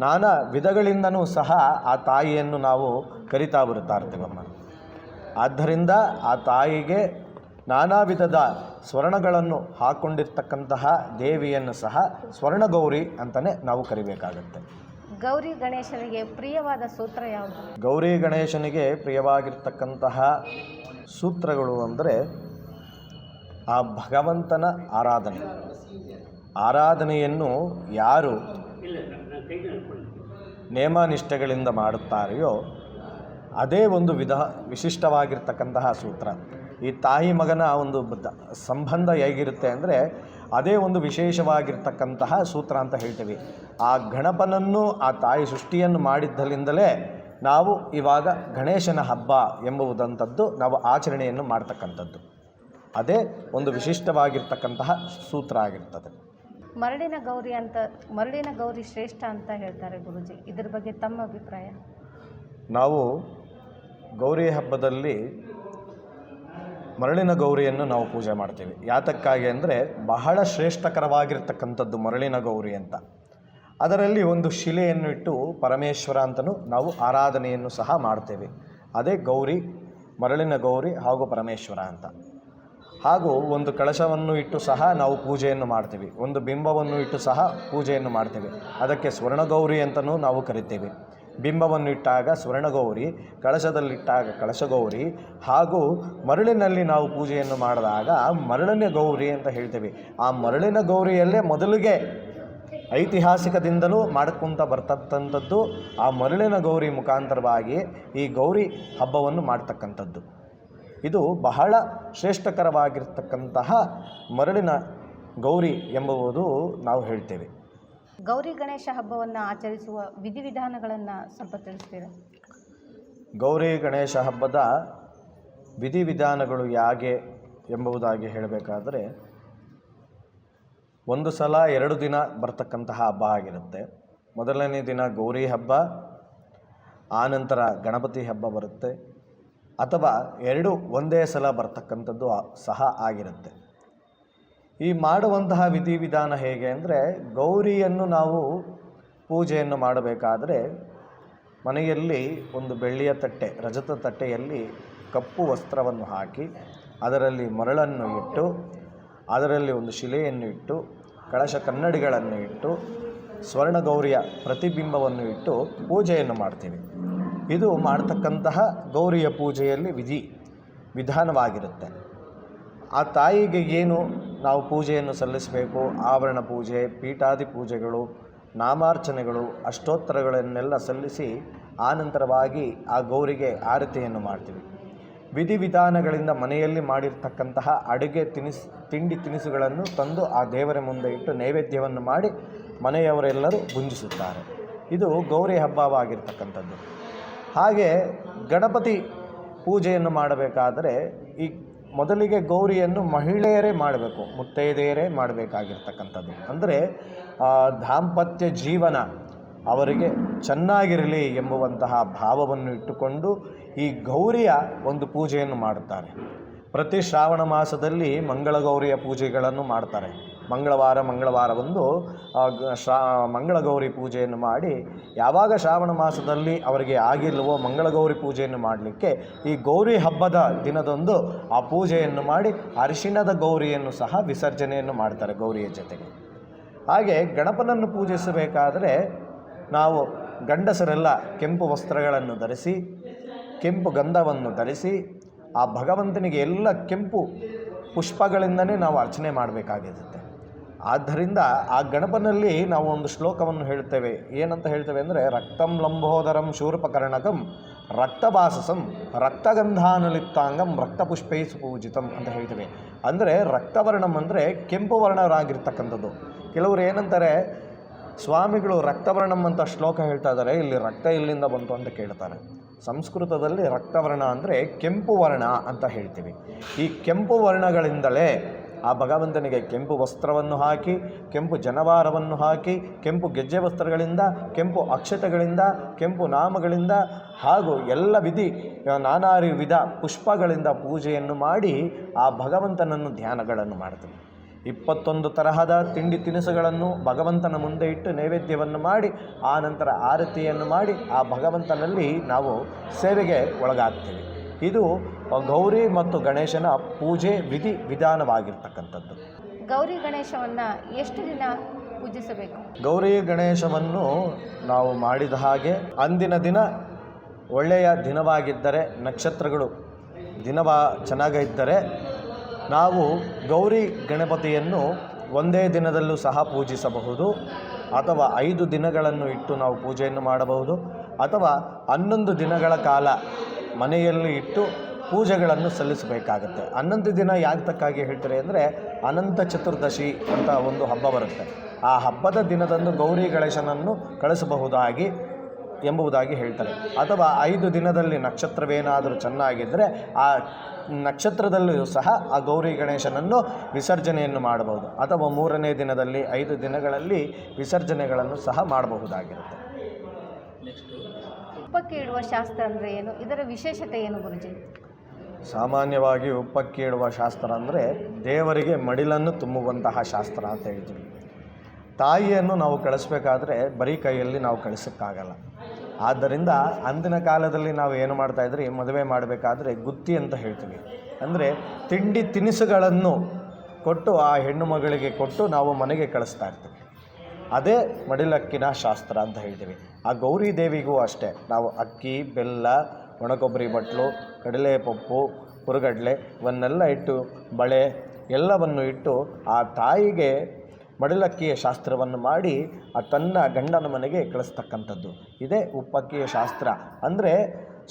ನಾನಾ ವಿಧಗಳಿಂದನೂ ಸಹ ಆ ತಾಯಿಯನ್ನು ನಾವು ಕರಿತಾ ಬರ್ತಾ ಇರ್ತೀವಮ್ಮ. ಆದ್ದರಿಂದ ಆ ತಾಯಿಗೆ ನಾನಾ ವಿಧದ ಸ್ವರ್ಣಗಳನ್ನು ಹಾಕ್ಕೊಂಡಿರ್ತಕ್ಕಂತಹ ದೇವಿಯನ್ನು ಸಹ ಸ್ವರ್ಣಗೌರಿ ಅಂತಲೇ ನಾವು ಕರಿಬೇಕಾಗತ್ತೆ. ಗೌರಿ ಗಣೇಶನಿಗೆ ಪ್ರಿಯವಾದ ಸೂತ್ರ ಯಾವುದು? ಗೌರಿ ಗಣೇಶನಿಗೆ ಪ್ರಿಯವಾಗಿರ್ತಕ್ಕಂತಹ ಸೂತ್ರಗಳು ಅಂದರೆ ಆ ಭಗವಂತನ ಆರಾಧನೆಯನ್ನು ಯಾರು ನೇಮನಿಷ್ಠೆಗಳಿಂದ ಮಾಡುತ್ತಾರೆಯೋ ಅದೇ ಒಂದು ವಿಶಿಷ್ಟವಾಗಿರ್ತಕ್ಕಂತಹ ಸೂತ್ರ. ಈ ತಾಯಿ ಮಗನ ಒಂದು ಸಂಬಂಧ ಹೇಗಿರುತ್ತೆ ಅಂದರೆ ಅದೇ ಒಂದು ವಿಶೇಷವಾಗಿರ್ತಕ್ಕಂತಹ ಸೂತ್ರ ಅಂತ ಹೇಳ್ತೀವಿ. ಆ ಗಣಪನನ್ನು ಆ ತಾಯಿ ಸೃಷ್ಟಿಯನ್ನು ಮಾಡಿದ್ದಲಿಂದಲೇ ನಾವು ಇವಾಗ ಗಣೇಶನ ಹಬ್ಬ ಎಂಬುದಂಥದ್ದು ನಾವು ಆಚರಣೆಯನ್ನು ಮಾಡ್ತಕ್ಕಂಥದ್ದು. ಅದೇ ಒಂದು ವಿಶಿಷ್ಟವಾಗಿರ್ತಕ್ಕಂತಹ ಸೂತ್ರ ಆಗಿರ್ತದೆ. ಮರಳಿನ ಗೌರಿ ಶ್ರೇಷ್ಠ ಅಂತ ಹೇಳ್ತಾರೆ ಗುರುಜಿ, ಇದ್ರ ಬಗ್ಗೆ ತಮ್ಮ ಅಭಿಪ್ರಾಯ? ನಾವು ಗೌರಿ ಹಬ್ಬದಲ್ಲಿ ಮರಳಿನ ಗೌರಿಯನ್ನು ನಾವು ಪೂಜೆ ಮಾಡ್ತೀವಿ. ಯಾತಕ್ಕಾಗಿ ಅಂದರೆ ಬಹಳ ಶ್ರೇಷ್ಠಕರವಾಗಿರ್ತಕ್ಕಂಥದ್ದು ಮರಳಿನ ಗೌರಿ ಅಂತ. ಅದರಲ್ಲಿ ಒಂದು ಶಿಲೆಯನ್ನು ಇಟ್ಟು ಪರಮೇಶ್ವರ ಅಂತಲೂ ನಾವು ಆರಾಧನೆಯನ್ನು ಸಹ ಮಾಡ್ತೇವೆ. ಅದೇ ಗೌರಿ, ಮರಳಿನ ಗೌರಿ ಹಾಗೂ ಪರಮೇಶ್ವರ ಅಂತ. ಹಾಗೂ ಒಂದು ಕಳಶವನ್ನು ಇಟ್ಟು ಸಹ ನಾವು ಪೂಜೆಯನ್ನು ಮಾಡ್ತೀವಿ. ಒಂದು ಬಿಂಬವನ್ನು ಇಟ್ಟು ಸಹ ಪೂಜೆಯನ್ನು ಮಾಡ್ತೇವೆ. ಅದಕ್ಕೆ ಸ್ವರ್ಣಗೌರಿ ಅಂತಲೂ ನಾವು ಕರಿತೇವೆ. ಬಿಂಬವನ್ನು ಇಟ್ಟಾಗ ಸ್ವರ್ಣಗೌರಿ, ಕಳಶದಲ್ಲಿಟ್ಟಾಗ ಕಳಶಗೌರಿ, ಹಾಗೂ ಮರಳಿನಲ್ಲಿ ನಾವು ಪೂಜೆಯನ್ನು ಮಾಡಿದಾಗ ಮರಳಿನ ಗೌರಿ ಅಂತ ಹೇಳ್ತೇವೆ. ಆ ಮರಳಿನ ಗೌರಿಯಲ್ಲೇ ಮೊದಲಿಗೆ ಐತಿಹಾಸಿಕದಿಂದಲೂ ಮಾಡ್ಕೊತ ಬರ್ತಕ್ಕಂಥದ್ದು ಆ ಮರಳಿನ ಗೌರಿ ಮುಖಾಂತರವಾಗಿ ಈ ಗೌರಿ ಹಬ್ಬವನ್ನು ಮಾಡ್ತಕ್ಕಂಥದ್ದು. ಇದು ಬಹಳ ಶ್ರೇಷ್ಠಕರವಾಗಿರ್ತಕ್ಕಂತಹ ಮರಳಿನ ಗೌರಿ ಎಂಬುವುದು ನಾವು ಹೇಳ್ತೇವೆ. ಗೌರಿ ಗಣೇಶ ಹಬ್ಬವನ್ನು ಆಚರಿಸುವ ವಿಧಿವಿಧಾನಗಳನ್ನು ಸ್ವಲ್ಪ ತಿಳಿಸ್ತೀರಾ? ಗೌರಿ ಗಣೇಶ ಹಬ್ಬದ ವಿಧಿವಿಧಾನಗಳು ಹೇಗೆ ಎಂಬುದಾಗಿ ಹೇಳಬೇಕಾದರೆ, ಒಂದು ಸಲ 2 ದಿನ ಬರ್ತಕ್ಕಂತಹ ಹಬ್ಬ ಆಗಿರುತ್ತೆ. ಮೊದಲನೇ ದಿನ ಗೌರಿ ಹಬ್ಬ, ಆನಂತರ ಗಣಪತಿ ಹಬ್ಬ ಬರುತ್ತೆ. ಅಥವಾ 2 ಒಂದೇ ಸಲ ಬರ್ತಕ್ಕಂಥದ್ದು ಸಹ ಆಗಿರುತ್ತೆ. ಈ ಮಾಡುವಂತಹ ವಿಧಿವಿಧಾನ ಹೇಗೆ ಅಂದರೆ, ಗೌರಿಯನ್ನು ನಾವು ಪೂಜೆಯನ್ನು ಮಾಡಬೇಕಾದರೆ ಮನೆಯಲ್ಲಿ ಒಂದು ಬೆಳ್ಳಿಯ ತಟ್ಟೆ, ರಜತ ತಟ್ಟೆಯಲ್ಲಿ ಕಪ್ಪು ವಸ್ತ್ರವನ್ನು ಹಾಕಿ ಅದರಲ್ಲಿ ಮರಳನ್ನು ಇಟ್ಟು, ಅದರಲ್ಲಿ ಒಂದು ಶಿಲೆಯನ್ನು ಇಟ್ಟು, ಕಳಶ ಕನ್ನಡಿಗಳನ್ನು ಇಟ್ಟು, ಸ್ವರ್ಣಗೌರಿಯ ಪ್ರತಿಬಿಂಬವನ್ನು ಇಟ್ಟು ಪೂಜೆಯನ್ನು ಮಾಡ್ತೀವಿ. ಇದು ಮಾಡ್ತಕ್ಕಂತಹ ಗೌರಿಯ ಪೂಜೆಯಲ್ಲಿ ವಿಧಾನವಾಗಿರುತ್ತೆ. ಆ ತಾಯಿಗೆ ಏನು ನಾವು ಪೂಜೆಯನ್ನು ಸಲ್ಲಿಸಬೇಕು, ಆವರಣ ಪೂಜೆ, ಪೀಠಾದಿ ಪೂಜೆಗಳು, ನಾಮಾರ್ಚನೆಗಳು, ಅಷ್ಟೋತ್ತರಗಳನ್ನೆಲ್ಲ ಸಲ್ಲಿಸಿ ಆನಂತರವಾಗಿ ಆ ಗೌರಿಗೆ ಆರತಿಯನ್ನು ಮಾಡ್ತೀವಿ. ವಿಧಿವಿಧಾನಗಳಿಂದ ಮನೆಯಲ್ಲಿ ಮಾಡಿರ್ತಕ್ಕಂತಹ ಅಡುಗೆ ತಿಂಡಿ ತಿನಿಸುಗಳನ್ನು ತಂದು ಆ ದೇವರ ಮುಂದೆ ಇಟ್ಟು ನೈವೇದ್ಯವನ್ನು ಮಾಡಿ ಮನೆಯವರೆಲ್ಲರೂ ಭುಂಜಿಸುತ್ತಾರೆ. ಇದು ಗೌರಿ ಹಬ್ಬವಾಗಿರ್ತಕ್ಕಂಥದ್ದು. ಹಾಗೆ ಗಣಪತಿ ಪೂಜೆಯನ್ನು ಮಾಡಬೇಕಾದರೆ ಈ ಮೊದಲಿಗೆ ಗೌರಿಯನ್ನು ಮಹಿಳೆಯರೇ ಮಾಡಬೇಕು, ಮುತ್ತೈದೆಯರೇ ಮಾಡಬೇಕಾಗಿರ್ತಕ್ಕಂಥದ್ದು. ಅಂದರೆ ದಾಂಪತ್ಯ ಜೀವನ ಅವರಿಗೆ ಚೆನ್ನಾಗಿರಲಿ ಎಂಬುವಂತಹ ಭಾವವನ್ನು ಇಟ್ಟುಕೊಂಡು ಈ ಗೌರಿಯ ಒಂದು ಪೂಜೆಯನ್ನು ಮಾಡುತ್ತಾರೆ. ಪ್ರತಿ ಶ್ರಾವಣ ಮಾಸದಲ್ಲಿ ಮಂಗಳಗೌರಿಯ ಪೂಜೆಗಳನ್ನು ಮಾಡ್ತಾರೆ. ಮಂಗಳವಾರವೊಂದು ಮಂಗಳಗೌರಿ ಪೂಜೆಯನ್ನು ಮಾಡಿ, ಯಾವಾಗ ಶ್ರಾವಣ ಮಾಸದಲ್ಲಿ ಅವರಿಗೆ ಆಗಿಲ್ವೋ ಮಂಗಳಗೌರಿ ಪೂಜೆಯನ್ನು ಮಾಡಲಿಕ್ಕೆ ಈ ಗೌರಿ ಹಬ್ಬದ ದಿನದಂದು ಆ ಪೂಜೆಯನ್ನು ಮಾಡಿ ಅರಿಶಿಣದ ಗೌರಿಯನ್ನು ಸಹ ವಿಸರ್ಜನೆಯನ್ನು ಮಾಡ್ತಾರೆ ಗೌರಿಯ ಜೊತೆಗೆ. ಹಾಗೆ ಗಣಪನನ್ನು ಪೂಜಿಸಬೇಕಾದರೆ ನಾವು ಗಂಡಸರೆಲ್ಲ ಕೆಂಪು ವಸ್ತ್ರಗಳನ್ನು ಧರಿಸಿ, ಕೆಂಪು ಗಂಧವನ್ನು ಧರಿಸಿ, ಆ ಭಗವಂತನಿಗೆ ಎಲ್ಲ ಕೆಂಪು ಪುಷ್ಪಗಳಿಂದಲೇ ನಾವು ಅರ್ಚನೆ ಮಾಡಬೇಕಾಗಿರುತ್ತೆ. ಆದ್ದರಿಂದ ಆ ಗಣಪನಲ್ಲಿ ನಾವು ಒಂದು ಶ್ಲೋಕವನ್ನು ಹೇಳ್ತೇವೆ. ಏನಂತ ಹೇಳ್ತೇವೆ ಅಂದರೆ, ರಕ್ತಂ ಲಂಬೋದರಂ ಶೂರ್ಪಕರ್ಣಕಂ ರಕ್ತಭಾಸಸಂ ರಕ್ತಗಂಧಾನುಲಿಪ್ತಾಂಗಂ ರಕ್ತಪುಷ್ಪೈಸು ಪೂಜಿತಂ ಅಂತ ಹೇಳ್ತೇವೆ. ಅಂದರೆ ರಕ್ತವರ್ಣಂ ಅಂದರೆ ಕೆಂಪು ವರ್ಣರಾಗಿರ್ತಕ್ಕಂಥದ್ದು. ಕೆಲವರು ಏನಂತಾರೆ, ಸ್ವಾಮಿಗಳು ರಕ್ತವರ್ಣಂ ಅಂತ ಶ್ಲೋಕ ಹೇಳ್ತಾ ಇದ್ದಾರೆ, ಇಲ್ಲಿ ರಕ್ತ ಎಲ್ಲಿಂದ ಬಂತು ಅಂತ ಕೇಳ್ತಾರೆ. ಸಂಸ್ಕೃತದಲ್ಲಿ ರಕ್ತವರ್ಣ ಅಂದರೆ ಕೆಂಪು ವರ್ಣ ಅಂತ ಹೇಳ್ತೀವಿ. ಈ ಕೆಂಪು ವರ್ಣಗಳಿಂದಲೇ ಆ ಭಗವಂತನಿಗೆ ಕೆಂಪು ವಸ್ತ್ರವನ್ನು ಹಾಕಿ, ಕೆಂಪು ಜನವಾರವನ್ನು ಹಾಕಿ, ಕೆಂಪು ಗೆಜ್ಜೆ ವಸ್ತ್ರಗಳಿಂದ, ಕೆಂಪು ಅಕ್ಷತೆಗಳಿಂದ, ಕೆಂಪು ನಾಮಗಳಿಂದ ಹಾಗೂ ಎಲ್ಲ ನಾನಾ ವಿಧ ಪುಷ್ಪಗಳಿಂದ ಪೂಜೆಯನ್ನು ಮಾಡಿ ಆ ಭಗವಂತನನ್ನು ಧ್ಯಾನಗಳನ್ನು ಮಾಡ್ತೀವಿ. 21 ತರಹದ ತಿಂಡಿ ತಿನಿಸುಗಳನ್ನು ಭಗವಂತನ ಮುಂದೆ ಇಟ್ಟು ನೈವೇದ್ಯವನ್ನು ಮಾಡಿ, ಆ ನಂತರ ಆರತಿಯನ್ನು ಮಾಡಿ ಆ ಭಗವಂತನಲ್ಲಿ ನಾವು ಸೇವೆಗೆ ಒಳಗಾಗ್ತೀವಿ. ಇದು ಗೌರಿ ಮತ್ತು ಗಣೇಶನ ಪೂಜೆ ವಿಧಾನವಾಗಿರ್ತಕ್ಕಂಥದ್ದು. ಗೌರಿ ಗಣೇಶವನ್ನು ಎಷ್ಟು ದಿನ ಪೂಜಿಸಬೇಕು? ಗೌರಿ ಗಣೇಶವನ್ನು ನಾವು ಮಾಡಿದ ಹಾಗೆ ಅಂದಿನ ದಿನ ಒಳ್ಳೆಯ ದಿನವಾಗಿದ್ದರೆ, ನಕ್ಷತ್ರಗಳು ಚೆನ್ನಾಗಿದ್ದರೆ ನಾವು ಗೌರಿ ಗಣಪತಿಯನ್ನು ಒಂದೇ ದಿನದಲ್ಲೂ ಸಹ ಪೂಜಿಸಬಹುದು, ಅಥವಾ 5 ದಿನಗಳನ್ನು ಇಟ್ಟು ನಾವು ಪೂಜೆಯನ್ನು ಮಾಡಬಹುದು, ಅಥವಾ 11 ದಿನಗಳ ಕಾಲ ಮನೆಯಲ್ಲಿ ಇಟ್ಟು ಪೂಜೆಗಳನ್ನು ಸಲ್ಲಿಸಬೇಕಾಗತ್ತೆ. 11 ದಿನ ಯಾತಕ್ಕಾಗಿ ಹೇಳ್ತಾರೆ ಅಂದರೆ, ಅನಂತ ಚತುರ್ದಶಿ ಅಂತ ಒಂದು ಹಬ್ಬ ಬರುತ್ತೆ. ಆ ಹಬ್ಬದ ದಿನದಂದು ಗೌರಿ ಗಣೇಶನನ್ನು ಕಳಿಸಬಹುದಾಗಿ ಎಂಬುದಾಗಿ ಹೇಳ್ತಾರೆ. ಅಥವಾ 5 ದಿನದಲ್ಲಿ ನಕ್ಷತ್ರವೇನಾದರೂ ಚೆನ್ನಾಗಿದ್ದರೆ ಆ ನಕ್ಷತ್ರದಲ್ಲಿಯೂ ಸಹ ಆ ಗೌರಿ ಗಣೇಶನನ್ನು ವಿಸರ್ಜನೆಯನ್ನು ಮಾಡಬಹುದು, ಅಥವಾ 3ನೇ ದಿನದಲ್ಲಿ 5 ದಿನಗಳಲ್ಲಿ ವಿಸರ್ಜನೆಗಳನ್ನು ಸಹ ಮಾಡಬಹುದಾಗಿರುತ್ತೆ. ಉಪ್ಪಕ್ಕೆ ಇಡುವ ಶಾಸ್ತ್ರ ಅಂದರೆ ಏನು? ಇದರ ವಿಶೇಷತೆ ಏನು ಗುರುಜಿ? ಸಾಮಾನ್ಯವಾಗಿ ಉಪ್ಪಕ್ಕೆ ಇಡುವ ಶಾಸ್ತ್ರ ಅಂದರೆ ದೇವರಿಗೆ ಮಡಿಲನ್ನು ತುಂಬುವಂತಹ ಶಾಸ್ತ್ರ ಅಂತ ಹೇಳ್ತೀವಿ. ತಾಯಿಯನ್ನು ನಾವು ಕಳಿಸ್ಬೇಕಾದ್ರೆ ಬರೀ ಕೈಯಲ್ಲಿ ನಾವು ಕಳಿಸೋಕ್ಕಾಗಲ್ಲ. ಆದ್ದರಿಂದ ಅಂದಿನ ಕಾಲದಲ್ಲಿ ನಾವು ಏನು ಮಾಡ್ತಾಯಿದ್ರಿ, ಮದುವೆ ಮಾಡಬೇಕಾದ್ರೆ ಗುತ್ತಿ ಅಂತ ಹೇಳ್ತೀವಿ. ಅಂದರೆ ತಿಂಡಿ ತಿನಿಸುಗಳನ್ನು ಕೊಟ್ಟು ಆ ಹೆಣ್ಣು ಮಗಳಿಗೆ ಕೊಟ್ಟು ನಾವು ಮನೆಗೆ ಕಳಿಸ್ತಾ ಇರ್ತೀವಿ. ಅದೇ ಮಡಿಲಕ್ಕಿನ ಶಾಸ್ತ್ರ ಅಂತ ಹೇಳ್ತೀವಿ. ಆ ಗೌರಿ ದೇವಿಗೂ ಅಷ್ಟೇ, ನಾವು ಅಕ್ಕಿ, ಬೆಲ್ಲ, ಒಣಕೊಬ್ಬರಿ ಬಟ್ಲು, ಕಡಲೆ ಪಪ್ಪು, ಹುರುಗಡ್ಲೆ ಇವನ್ನೆಲ್ಲ ಇಟ್ಟು, ಬಳೆ ಎಲ್ಲವನ್ನು ಇಟ್ಟು ಆ ತಾಯಿಗೆ ಮಡಿಲಕ್ಕಿಯ ಶಾಸ್ತ್ರವನ್ನು ಮಾಡಿ ತನ್ನ ಗಂಡನ ಮನೆಗೆ ಕಳಿಸ್ತಕ್ಕಂಥದ್ದು. ಇದೇ ಉಪ್ಪಕ್ಕಿಯ ಶಾಸ್ತ್ರ. ಅಂದರೆ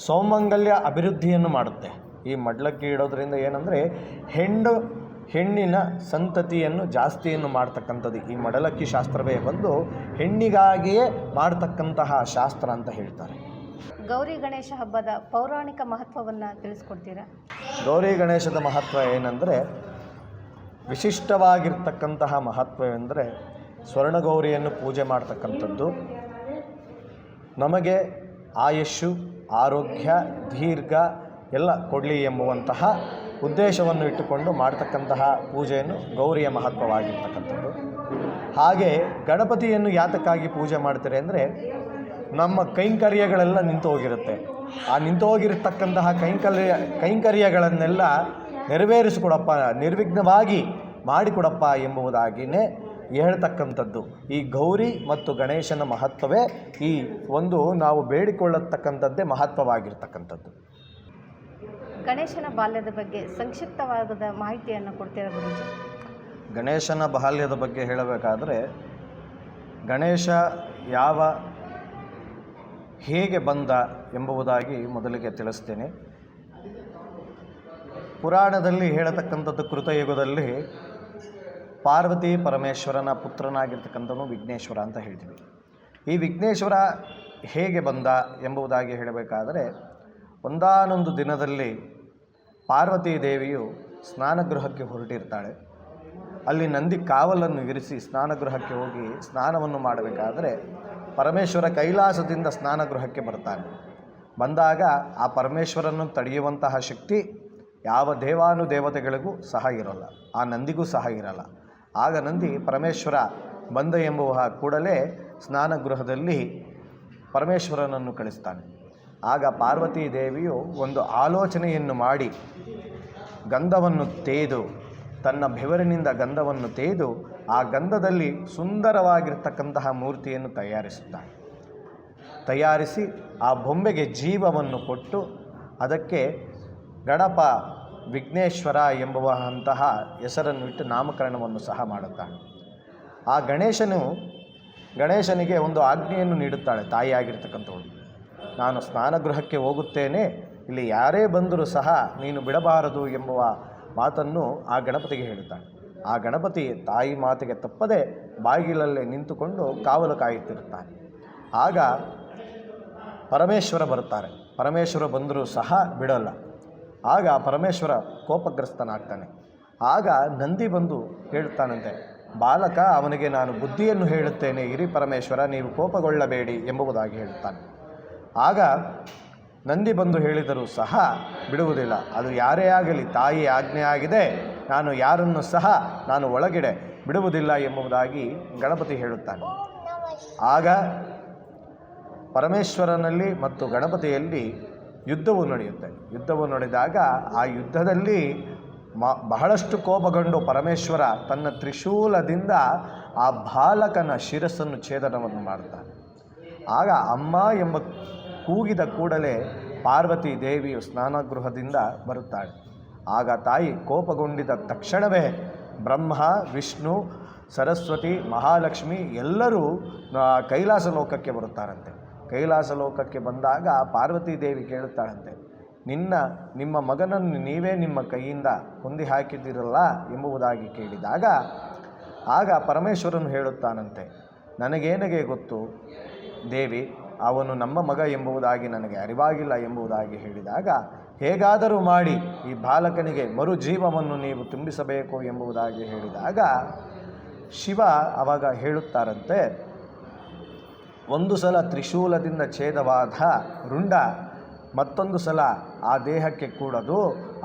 ಸೌಮಂಗಲ್ಯ ಅಭಿವೃದ್ಧಿಯನ್ನು ಮಾಡುತ್ತೆ. ಈ ಮಡಿಲಕ್ಕಿ ಇಡೋದ್ರಿಂದ ಏನಂದರೆ ಹೆಣ್ಣಿನ ಸಂತತಿಯನ್ನು ಜಾಸ್ತಿಯನ್ನು ಮಾಡ್ತಕ್ಕಂಥದ್ದು ಈ ಮಡಿಲಕ್ಕಿ ಶಾಸ್ತ್ರವೇ ಬಂದು ಹೆಣ್ಣಿಗಾಗಿಯೇ ಮಾಡ್ತಕ್ಕಂತಹ ಶಾಸ್ತ್ರ ಅಂತ ಹೇಳ್ತಾರೆ. ಗೌರಿ ಗಣೇಶ ಹಬ್ಬದ ಪೌರಾಣಿಕ ಮಹತ್ವವನ್ನು ತಿಳಿಸ್ಕೊಡ್ತೀರಾ? ಗೌರಿ ಗಣೇಶದ ಮಹತ್ವ ಏನಂದರೆ, ವಿಶಿಷ್ಟವಾಗಿರ್ತಕ್ಕಂತಹ ಮಹತ್ವವೆಂದರೆ ಸ್ವರ್ಣಗೌರಿಯನ್ನು ಪೂಜೆ ಮಾಡ್ತಕ್ಕಂಥದ್ದು. ನಮಗೆ ಆಯುಷ್ಯು, ಆರೋಗ್ಯ, ದೀರ್ಘ ಎಲ್ಲ ಕೊಡಲಿ ಎಂಬುವಂತಹ ಉದ್ದೇಶವನ್ನು ಇಟ್ಟುಕೊಂಡು ಮಾಡ್ತಕ್ಕಂತಹ ಪೂಜೆಯನ್ನು ಗೌರಿಯ ಮಹತ್ವವಾಗಿರ್ತಕ್ಕಂಥದ್ದು. ಹಾಗೆ ಗಣಪತಿಯನ್ನು ಯಾತಕ್ಕಾಗಿ ಪೂಜೆ ಮಾಡ್ತಾರೆ ಅಂದರೆ, ನಮ್ಮ ಕೈಂಕರ್ಯಗಳೆಲ್ಲ ನಿಂತು ಹೋಗಿರುತ್ತೆ. ಆ ನಿಂತು ಹೋಗಿರತಕ್ಕಂತಹ ಕೈಂಕರ್ಯಗಳನ್ನೆಲ್ಲ ನೆರವೇರಿಸಿಕೊಡಪ್ಪ, ನಿರ್ವಿಘ್ನವಾಗಿ ಮಾಡಿಕೊಡಪ್ಪ ಎಂಬುದಾಗಿಯೇ ಹೇಳ್ತಕ್ಕಂಥದ್ದು. ಈ ಗೌರಿ ಮತ್ತು ಗಣೇಶನ ಮಹತ್ವವೇ ಈ ಒಂದು ನಾವು ಬೇಡಿಕೊಳ್ಳತಕ್ಕಂಥದ್ದೇ ಮಹತ್ವವಾಗಿರ್ತಕ್ಕಂಥದ್ದು. ಗಣೇಶನ ಬಾಲ್ಯದ ಬಗ್ಗೆ ಸಂಕ್ಷಿಪ್ತವಾದ ಮಾಹಿತಿಯನ್ನು ಕೊಡ್ತೀರಾ ಗುರುಜಿ? ಗಣೇಶನ ಬಾಲ್ಯದ ಬಗ್ಗೆ ಹೇಳಬೇಕಾದರೆ, ಗಣೇಶ ಹೇಗೆ ಬಂದ ಎಂಬುದಾಗಿ ಮೊದಲಿಗೆ ತಿಳಿಸ್ತೇನೆ. ಪುರಾಣದಲ್ಲಿ ಹೇಳತಕ್ಕಂಥದ್ದು, ಕೃತಯುಗದಲ್ಲಿ ಪಾರ್ವತಿ ಪರಮೇಶ್ವರನ ಪುತ್ರನಾಗಿರ್ತಕ್ಕಂಥವನು ವಿಘ್ನೇಶ್ವರ ಅಂತ ಹೇಳ್ತೀವಿ. ಈ ವಿಘ್ನೇಶ್ವರ ಹೇಗೆ ಬಂದ ಎಂಬುದಾಗಿ ಹೇಳಬೇಕಾದರೆ, ಒಂದಾನೊಂದು ದಿನದಲ್ಲಿ ಪಾರ್ವತೀ ದೇವಿಯು ಸ್ನಾನಗೃಹಕ್ಕೆ ಹೊರಟಿರ್ತಾಳೆ. ಅಲ್ಲಿ ನಂದಿ ಕಾವಲನ್ನು ಇರಿಸಿ ಸ್ನಾನಗೃಹಕ್ಕೆ ಹೋಗಿ ಸ್ನಾನವನ್ನು ಮಾಡಬೇಕಾದರೆ ಪರಮೇಶ್ವರ ಕೈಲಾಸದಿಂದ ಸ್ನಾನಗೃಹಕ್ಕೆ ಬರ್ತಾನೆ. ಬಂದಾಗ ಆ ಪರಮೇಶ್ವರನ್ನು ತಡೆಯುವಂತಹ ಶಕ್ತಿ ಯಾವ ದೇವಾನುದೇವತೆಗಳಿಗೂ ಸಹ ಇರೋಲ್ಲ, ಆ ನಂದಿಗೂ ಸಹ ಇರಲ್ಲ. ಆಗ ನಂದಿ ಪರಮೇಶ್ವರ ಬಂದ ಎಂಬುವ ಕೂಡಲೇ ಸ್ನಾನಗೃಹದಲ್ಲಿ ಪರಮೇಶ್ವರನನ್ನು ಕಳಿಸ್ತಾನೆ. ಆಗ ಪಾರ್ವತೀ ದೇವಿಯು ಒಂದು ಆಲೋಚನೆಯನ್ನು ಮಾಡಿ ಗಂಧವನ್ನು ತೇದು, ತನ್ನ ಬೆವರಿನಿಂದ ಗಂಧವನ್ನು ತೇದು ಆ ಗಂಧದಲ್ಲಿ ಸುಂದರವಾಗಿರ್ತಕ್ಕಂತಹ ಮೂರ್ತಿಯನ್ನು ತಯಾರಿಸಿ ಆ ಬೊಂಬೆಗೆ ಜೀವವನ್ನು ಕೊಟ್ಟು ಅದಕ್ಕೆ ಗಣಪ ವಿಘ್ನೇಶ್ವರ ಎಂಬುವಂತಹ ಹೆಸರನ್ನು ಇಟ್ಟು ನಾಮಕರಣವನ್ನು ಸಹ ಮಾಡುತ್ತಾಳೆ. ಆ ಗಣೇಶನಿಗೆ ಒಂದು ಆಜ್ಞೆಯನ್ನು ನೀಡುತ್ತಾಳೆ ತಾಯಿಯಾಗಿರ್ತಕ್ಕಂಥವಳು. ನಾನು ಸ್ನಾನಗೃಹಕ್ಕೆ ಹೋಗುತ್ತೇನೆ, ಇಲ್ಲಿ ಯಾರೇ ಬಂದರೂ ಸಹ ನೀನು ಬಿಡಬಾರದು ಎಂಬುವ ಮಾತನ್ನು ಆ ಗಣಪತಿಗೆ ಹೇಳುತ್ತಾಳೆ. ಆ ಗಣಪತಿ ತಾಯಿ ಮಾತಿಗೆ ತಪ್ಪದೆ ಬಾಗಿಲಲ್ಲೇ ನಿಂತುಕೊಂಡು ಕಾವಲು ಕಾಯುತ್ತಿರುತ್ತಾನೆ. ಆಗ ಪರಮೇಶ್ವರ ಬರುತ್ತಾರೆ. ಪರಮೇಶ್ವರ ಬಂದರೂ ಸಹ ಬಿಡಲ್ಲ. ಆಗ ಪರಮೇಶ್ವರ ಕೋಪಗ್ರಸ್ತನಾಗ್ತಾನೆ. ಆಗ ನಂದಿ ಬಂದು ಹೇಳುತ್ತಾನಂತೆ, ಬಾಲಕ, ಅವನಿಗೆ ನಾನು ಬುದ್ಧಿಯನ್ನು ಹೇಳುತ್ತೇನೆ, ಇರಿ ಪರಮೇಶ್ವರ, ನೀವು ಕೋಪಗೊಳ್ಳಬೇಡಿ ಎಂಬುದಾಗಿ ಹೇಳುತ್ತಾನೆ. ಆಗ ನಂದಿ ಬಂದು ಹೇಳಿದರೂ ಸಹ ಬಿಡುವುದಿಲ್ಲ. ಅದು ಯಾರೇ ಆಗಲಿ, ತಾಯಿ ಆಜ್ಞೆ ಆಗಿದೆ, ನಾನು ಯಾರನ್ನು ಸಹ ನಾನು ಒಳಗಡೆ ಬಿಡುವುದಿಲ್ಲ ಎಂಬುದಾಗಿ ಗಣಪತಿ ಹೇಳುತ್ತಾನೆ. ಆಗ ಪರಮೇಶ್ವರನಲ್ಲಿ ಮತ್ತು ಗಣಪತಿಯಲ್ಲಿ ಯುದ್ಧವು ನಡೆಯುತ್ತೆ. ಯುದ್ಧವು ನಡೆದಾಗ ಆ ಯುದ್ಧದಲ್ಲಿ ಬಹಳಷ್ಟು ಕೋಪಗೊಂಡು ಪರಮೇಶ್ವರ ತನ್ನ ತ್ರಿಶೂಲದಿಂದ ಆ ಬಾಲಕನ ಶಿರಸ್ಸನ್ನು ಛೇದನವನ್ನು ಮಾಡುತ್ತಾನೆ. ಆಗ ಅಮ್ಮ ಎಂಬ ಕೂಗಿದ ಕೂಡಲೇ ಪಾರ್ವತಿ ದೇವಿಯು ಸ್ನಾನಗೃಹದಿಂದ ಬರುತ್ತಾಳೆ. ಆಗ ತಾಯಿ ಕೋಪಗೊಂಡಿದ್ದ ತಕ್ಷಣವೇ ಬ್ರಹ್ಮ, ವಿಷ್ಣು, ಸರಸ್ವತಿ, ಮಹಾಲಕ್ಷ್ಮಿ ಎಲ್ಲರೂ ಕೈಲಾಸ ಲೋಕಕ್ಕೆ ಬರುತ್ತಾರಂತೆ. ಕೈಲಾಸ ಲೋಕಕ್ಕೆ ಬಂದಾಗ ಪಾರ್ವತಿ ದೇವಿ ಕೇಳುತ್ತಾಳಂತೆ, ನಿಮ್ಮ ಮಗನನ್ನು ನೀವೇ ನಿಮ್ಮ ಕೈಯಿಂದ ಕೊಂದು ಹಾಕಿದ್ದೀರಲ್ಲ ಎಂಬುದಾಗಿ ಕೇಳಿದಾಗ ಆಗ ಪರಮೇಶ್ವರನು ಹೇಳುತ್ತಾನಂತೆ, ನನಗೇನಗೆ ಗೊತ್ತು ದೇವಿ, ಅವನು ನಮ್ಮ ಮಗ ಎಂಬುದಾಗಿ ನನಗೆ ಅರಿವಾಗಿಲ್ಲ ಎಂಬುದಾಗಿ ಹೇಳಿದಾಗ, ಹೇಗಾದರೂ ಮಾಡಿ ಈ ಬಾಲಕನಿಗೆ ಮರು ಜೀವವನ್ನು ನೀವು ತುಂಬಿಸಬೇಕು ಎಂಬುದಾಗಿ ಹೇಳಿದಾಗ ಶಿವ ಆವಾಗ ಹೇಳುತ್ತಾರಂತೆ, ಒಂದು ಸಲ ತ್ರಿಶೂಲದಿಂದ ಛೇದವಾದ ರುಂಡ ಮತ್ತೊಂದು ಸಲ ಆ ದೇಹಕ್ಕೆ ಕೂಡದು.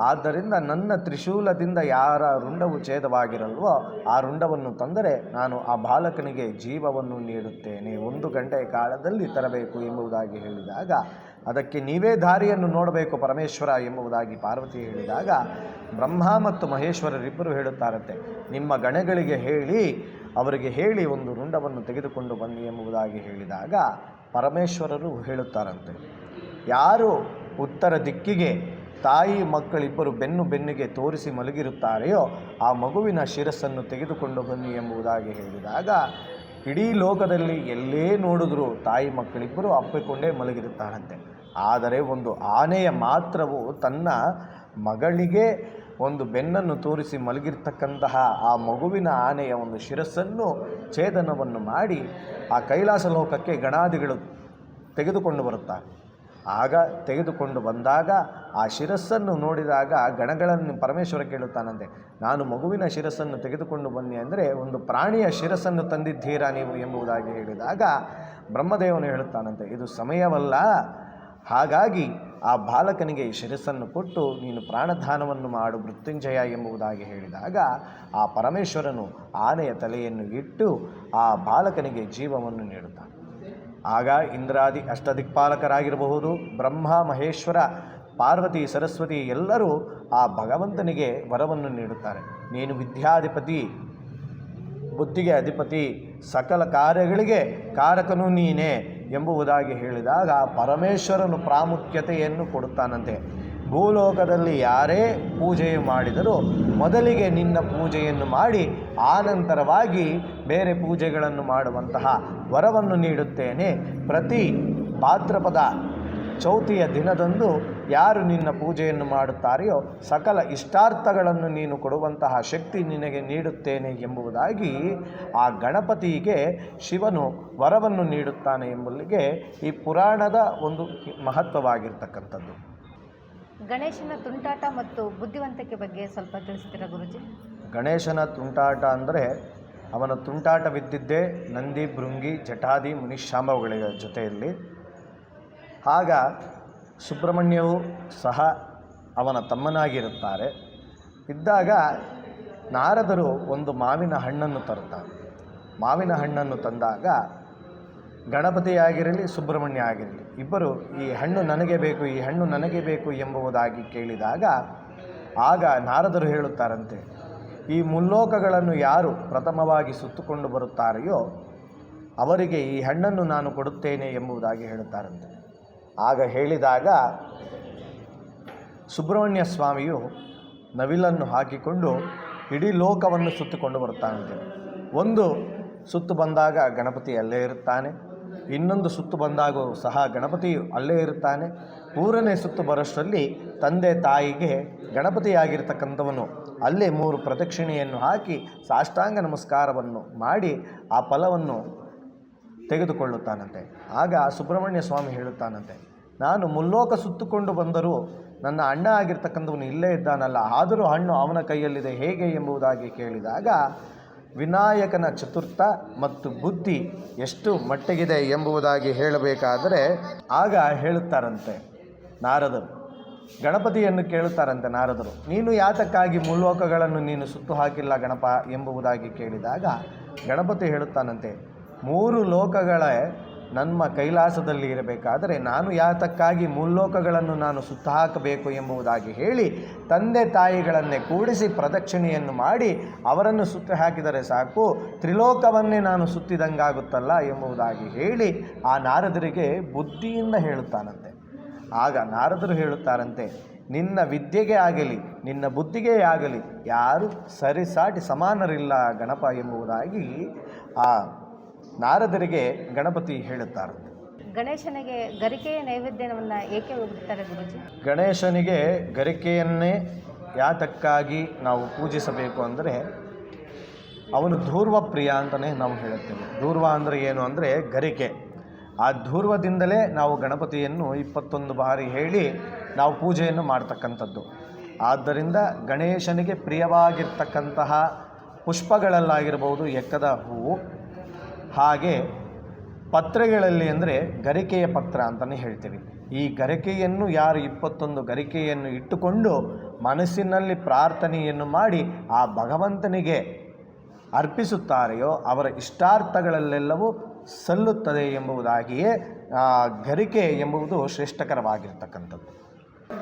ಆದ್ದರಿಂದ ನನ್ನ ತ್ರಿಶೂಲದಿಂದ ಯಾರ ರುಂಡವು ಛೇದವಾಗಿರಲ್ವೋ ಆ ರುಂಡವನ್ನು ತಂದರೆ ನಾನು ಆ ಬಾಲಕನಿಗೆ ಜೀವವನ್ನು ನೀಡುತ್ತೇನೆ, 1 ಗಂಟೆಯ ಕಾಲದಲ್ಲಿ ತರಬೇಕು ಎಂಬುದಾಗಿ ಹೇಳಿದಾಗ, ಅದಕ್ಕೆ ನೀವೇ ದಾರಿಯನ್ನು ನೋಡಬೇಕು ಪರಮೇಶ್ವರ ಎಂಬುದಾಗಿ ಪಾರ್ವತಿ ಹೇಳಿದಾಗ ಬ್ರಹ್ಮ ಮತ್ತು ಮಹೇಶ್ವರರಿಬ್ಬರು ಹೇಳುತ್ತಾರಂತೆ, ನಿಮ್ಮ ಗಣಗಳಿಗೆ ಹೇಳಿ ಅವರಿಗೆ ಹೇಳಿ ಒಂದು ರುಂಡವನ್ನು ತೆಗೆದುಕೊಂಡು ಬನ್ನಿ ಎಂಬುದಾಗಿ ಹೇಳಿದಾಗ ಪರಮೇಶ್ವರರು ಹೇಳುತ್ತಾರಂತೆ, ಯಾರು ಉತ್ತರ ದಿಕ್ಕಿಗೆ ತಾಯಿ ಮಕ್ಕಳಿಬ್ಬರು ಬೆನ್ನಿಗೆ ತೋರಿಸಿ ಮಲಗಿರುತ್ತಾರೆಯೋ ಆ ಮಗುವಿನ ಶಿರಸ್ಸನ್ನು ತೆಗೆದುಕೊಂಡು ಬನ್ನಿ ಎಂಬುದಾಗಿ ಹೇಳಿದಾಗ ಇಡೀ ಲೋಕದಲ್ಲಿ ಎಲ್ಲೇ ನೋಡಿದ್ರೂ ತಾಯಿ ಮಕ್ಕಳಿಬ್ಬರು ಅಪ್ಪಿಕೊಂಡೇ ಮಲಗಿರುತ್ತಾರಂತೆ. ಆದರೆ ಒಂದು ಆನೆಯ ಮಾತ್ರವು ತನ್ನ ಮಗಳಿಗೆ ಒಂದು ಬೆನ್ನನ್ನು ತೋರಿಸಿ ಮಲಗಿರ್ತಕ್ಕಂತಹ ಆ ಮಗುವಿನ ಆನೆಯ ಒಂದು ಶಿರಸ್ಸನ್ನು ಛೇದನವನ್ನು ಮಾಡಿ ಆ ಕೈಲಾಸ ಲೋಕಕ್ಕೆ ಗಣಾದಿಗಳು ತೆಗೆದುಕೊಂಡು ಬರುತ್ತಾರೆ. ಆಗ ತೆಗೆದುಕೊಂಡು ಬಂದಾಗ ಆ ಶಿರಸ್ಸನ್ನು ನೋಡಿದಾಗ ಗಣಗಳನ್ನು ಪರಮೇಶ್ವರ ಕೇಳುತ್ತಾನಂತೆ, ನಾನು ಮಗುವಿನ ಶಿರಸ್ಸನ್ನು ತೆಗೆದುಕೊಂಡು ಬನ್ನಿ ಅಂದರೆ ಒಂದು ಪ್ರಾಣಿಯ ಶಿರಸ್ಸನ್ನು ತಂದಿದ್ದೀರಾ ನೀವು ಎಂಬುದಾಗಿ ಹೇಳಿದಾಗ ಬ್ರಹ್ಮದೇವನು ಹೇಳುತ್ತಾನಂತೆ, ಇದು ಸಮಯವಲ್ಲ, ಹಾಗಾಗಿ ಆ ಬಾಲಕನಿಗೆ ಈ ಶಿರಸ್ಸನ್ನು ಕೊಟ್ಟು ನೀನು ಪ್ರಾಣದಾನವನ್ನು ಮಾಡು ಮೃತ್ಯುಂಜಯ ಎಂಬುದಾಗಿ ಹೇಳಿದಾಗ ಆ ಪರಮೇಶ್ವರನು ಆನೆಯ ತಲೆಯನ್ನು ಇಟ್ಟು ಆ ಬಾಲಕನಿಗೆ ಜೀವವನ್ನು ನೀಡುತ್ತಾನೆ. ಆಗ ಇಂದ್ರಾದಿ ಅಷ್ಟದಿಕ್ಪಾಲಕರಾಗಿರಬಹುದು, ಬ್ರಹ್ಮ, ಮಹೇಶ್ವರ, ಪಾರ್ವತಿ, ಸರಸ್ವತಿ ಎಲ್ಲರೂ ಆ ಭಗವಂತನಿಗೆ ವರವನ್ನು ನೀಡುತ್ತಾರೆ. ನೀನು ವಿದ್ಯಾಧಿಪತಿ, ಬುದ್ಧಿಗೆ ಅಧಿಪತಿ, ಸಕಲ ಕಾರ್ಯಗಳಿಗೆ ಕಾರಕನೂ ನೀನೇ ಎಂಬುದಾಗಿ ಹೇಳಿದಾಗ ಪರಮೇಶ್ವರನು ಪ್ರಾಮುಖ್ಯತೆಯನ್ನು ಕೊಡುತ್ತಾನಂತೆ. ಭೂಲೋಕದಲ್ಲಿ ಯಾರೇ ಪೂಜೆಯು ಮಾಡಿದರೂ ಮೊದಲಿಗೆ ನಿನ್ನ ಪೂಜೆಯನ್ನು ಮಾಡಿ ಆನಂತರವಾಗಿ ಬೇರೆ ಪೂಜೆಗಳನ್ನು ಮಾಡುವಂತಹ ವರವನ್ನು ನೀಡುತ್ತೇನೆ. ಪ್ರತಿ ಭಾದ್ರಪದ ಚೌತಿಯ ದಿನದಂದು ಯಾರು ನಿನ್ನ ಪೂಜೆಯನ್ನು ಮಾಡುತ್ತಾರೆಯೋ ಸಕಲ ಇಷ್ಟಾರ್ಥಗಳನ್ನು ನೀನು ಕೊಡುವಂತಹ ಶಕ್ತಿ ನಿನಗೆ ನೀಡುತ್ತೇನೆ ಎಂಬುದಾಗಿ ಆ ಗಣಪತಿಗೆ ಶಿವನು ವರವನ್ನು ನೀಡುತ್ತಾನೆ ಎಂಬುದಕ್ಕೆ ಈ ಪುರಾಣದ ಒಂದು ಮಹತ್ವವಾಗಿರ್ತಕ್ಕಂಥದ್ದು. ಗಣೇಶನ ತುಂಟಾಟ ಮತ್ತು ಬುದ್ಧಿವಂತಿಕೆ ಬಗ್ಗೆ ಸ್ವಲ್ಪ ತಿಳಿಸ್ತೀರಾ ಗುರುಜಿ? ಗಣೇಶನ ತುಂಟಾಟ ಅಂದರೆ ಅವನ ತುಂಟಾಟವಿದ್ದಿದ್ದೇ ನಂದಿ, ಭೃಂಗಿ, ಜಟಾದಿ, ಮುನಿಶಾಂಬವುಗಳ ಜೊತೆಯಲ್ಲಿ. ಆಗ ಸುಬ್ರಹ್ಮಣ್ಯವು ಸಹ ಅವನ ತಮ್ಮನಾಗಿರುತ್ತಾರೆ. ಇದ್ದಾಗ ನಾರದರು ಒಂದು ಮಾವಿನ ಹಣ್ಣನ್ನು ತರುತ್ತಾರೆ. ಮಾವಿನ ಹಣ್ಣನ್ನು ತಂದಾಗ ಗಣಪತಿಯಾಗಿರಲಿ ಸುಬ್ರಹ್ಮಣ್ಯ ಆಗಿರಲಿ ಇಬ್ಬರು ಈ ಹಣ್ಣು ನನಗೆ ಬೇಕು, ಈ ಹಣ್ಣು ನನಗೆ ಬೇಕು ಎಂಬುದಾಗಿ ಕೇಳಿದಾಗ ಆಗ ನಾರದರು ಹೇಳುತ್ತಾರಂತೆ, ಈ ಮುಲ್ಲೋಕಗಳನ್ನು ಯಾರು ಪ್ರಥಮವಾಗಿ ಸುತ್ತುಕೊಂಡು ಬರುತ್ತಾರೆಯೋ ಅವರಿಗೆ ಈ ಹಣ್ಣನ್ನು ನಾನು ಕೊಡುತ್ತೇನೆ ಎಂಬುದಾಗಿ ಹೇಳುತ್ತಾರಂತೆ. ಆಗ ಹೇಳಿದಾಗ ಸುಬ್ರಹ್ಮಣ್ಯ ಸ್ವಾಮಿಯು ನವಿಲನ್ನು ಹಾಕಿಕೊಂಡು ಇಡೀ ಲೋಕವನ್ನು ಸುತ್ತಿಕೊಂಡು ಬರುತ್ತಾನಂತೆ. ಒಂದು ಸುತ್ತು ಬಂದಾಗ ಗಣಪತಿ ಅಲ್ಲೇ ಇರುತ್ತಾನೆ, ಇನ್ನೊಂದು ಸುತ್ತು ಬಂದಾಗೂ ಸಹ ಗಣಪತಿಯು ಅಲ್ಲೇ ಇರುತ್ತಾನೆ. ಮೂರನೇ ಸುತ್ತು ಬರೋಷ್ಟರಲ್ಲಿ ತಂದೆ ತಾಯಿಗೆ ಗಣಪತಿಯಾಗಿರ್ತಕ್ಕಂಥವನು ಅಲ್ಲೇ 3 ಪ್ರದಕ್ಷಿಣೆಯನ್ನು ಹಾಕಿ ಸಾಷ್ಟಾಂಗ ನಮಸ್ಕಾರವನ್ನು ಮಾಡಿ ಆ ಫಲವನ್ನು ತೆಗೆದುಕೊಳ್ಳುತ್ತಾನಂತೆ. ಆಗ ಸುಬ್ರಹ್ಮಣ್ಯ ಸ್ವಾಮಿ ಹೇಳುತ್ತಾನಂತೆ, ನಾನು ಮುಲ್ಲೋಕ ಸುತ್ತುಕೊಂಡು ಬಂದರೂ ನನ್ನ ಅಣ್ಣ ಆಗಿರ್ತಕ್ಕಂಥವನು ಇಲ್ಲೇ ಇದ್ದಾನಲ್ಲ, ಆದರೂ ಹಣ್ಣು ಅವನ ಕೈಯಲ್ಲಿದೆ ಹೇಗೆ ಎಂಬುದಾಗಿ ಕೇಳಿದಾಗ ವಿನಾಯಕನ ಚತುರ್ಥ ಮತ್ತು ಬುದ್ಧಿ ಎಷ್ಟು ಮಟ್ಟಿಗಿದೆ ಎಂಬುದಾಗಿ ಹೇಳಬೇಕಾದರೆ ಆಗ ಹೇಳುತ್ತಾರಂತೆ ನಾರದರು, ಗಣಪತಿಯನ್ನು ಕೇಳುತ್ತಾರಂತೆ ನಾರದರು, ನೀನು ಯಾತಕ್ಕಾಗಿ ಮುಲ್ಲೋಕಗಳನ್ನು ನೀನು ಸುತ್ತು ಹಾಕಿಲ್ಲ ಗಣಪ ಎಂಬುದಾಗಿ ಕೇಳಿದಾಗ ಗಣಪತಿ ಹೇಳುತ್ತಾನಂತೆ, 3 ಲೋಕಗಳೇ ನಮ್ಮ ಕೈಲಾಸದಲ್ಲಿ ಇರಬೇಕಾದರೆ ನಾನು ಯಾತಕ್ಕಾಗಿ ಮುಲ್ಲೋಕಗಳನ್ನು ನಾನು ಸುತ್ತ ಹಾಕಬೇಕು ಎಂಬುದಾಗಿ ಹೇಳಿ ತಂದೆ ತಾಯಿಗಳನ್ನೇ ಕೂಡಿಸಿ ಪ್ರದಕ್ಷಿಣೆಯನ್ನು ಮಾಡಿ ಅವರನ್ನು ಸುತ್ತ ಹಾಕಿದರೆ ಸಾಕು, ತ್ರಿಲೋಕವನ್ನೇ ನಾನು ಸುತ್ತಿದಂಗಾಗುತ್ತಲ್ಲ ಎಂಬುದಾಗಿ ಹೇಳಿ ಆ ನಾರದರಿಗೆ ಬುದ್ಧಿಯಿಂದ ಹೇಳುತ್ತಾನಂತೆ. ಆಗ ನಾರದರು ಹೇಳುತ್ತಾರಂತೆ, ನಿನ್ನ ವಿದ್ಯೆಗೆ ಆಗಲಿ ನಿನ್ನ ಬುದ್ಧಿಗೆ ಆಗಲಿ ಯಾರು ಸರಿಸಾಟಿ ಸಮಾನರಿಲ್ಲ ಗಣಪ ಎಂಬುದಾಗಿ ಆ ನಾರದರಿಗೆ ಗಣಪತಿ ಹೇಳುತ್ತಾರಂತೆ. ಗಣೇಶನಿಗೆ ಗರಿಕೆಯ ನೈವೇದ್ಯವನ್ನು ಏಕೆ ಒದಗಿಸ್ತಾರೆ ಗುರುಜಿ? ಗಣೇಶನಿಗೆ ಗರಿಕೆಯನ್ನೇ ಯಾತಕ್ಕಾಗಿ ನಾವು ಪೂಜಿಸಬೇಕು ಅಂದರೆ ಅವನು ಧೂರ್ವ ಪ್ರಿಯ ಅಂತಲೇ ನಾವು ಹೇಳುತ್ತೇವೆ. ಧೂರ್ವ ಅಂದರೆ ಏನು ಅಂದರೆ ಗರಿಕೆ. ಆ ಧೂರ್ವದಿಂದಲೇ ನಾವು ಗಣಪತಿಯನ್ನು 21 ಬಾರಿ ಹೇಳಿ ನಾವು ಪೂಜೆಯನ್ನು ಮಾಡ್ತಕ್ಕಂಥದ್ದು. ಆದ್ದರಿಂದ ಗಣೇಶನಿಗೆ ಪ್ರಿಯವಾಗಿರ್ತಕ್ಕಂತಹ ಪುಷ್ಪಗಳಲ್ಲಾಗಿರ್ಬೋದು ಎಕ್ಕದ ಹೂವು, ಹಾಗೆ ಪತ್ರೆಗಳಲ್ಲಿ ಅಂದರೆ ಗರಿಕೆಯ ಪತ್ರ ಅಂತಲೇ ಹೇಳ್ತೀವಿ. ಈ ಗರಿಕೆಯನ್ನು ಯಾರು 21 ಗರಿಕೆಯನ್ನು ಇಟ್ಟುಕೊಂಡು ಮನಸ್ಸಿನಲ್ಲಿ ಪ್ರಾರ್ಥನೆಯನ್ನು ಮಾಡಿ ಆ ಭಗವಂತನಿಗೆ ಅರ್ಪಿಸುತ್ತಾರೆಯೋ ಅವರ ಇಷ್ಟಾರ್ಥಗಳಲ್ಲೆಲ್ಲವೂ ಸಲ್ಲುತ್ತದೆ ಎಂಬುದಾಗಿಯೇ ಗರಿಕೆ ಎಂಬುದು ಶ್ರೇಷ್ಠಕರವಾಗಿರ್ತಕ್ಕಂಥದ್ದು.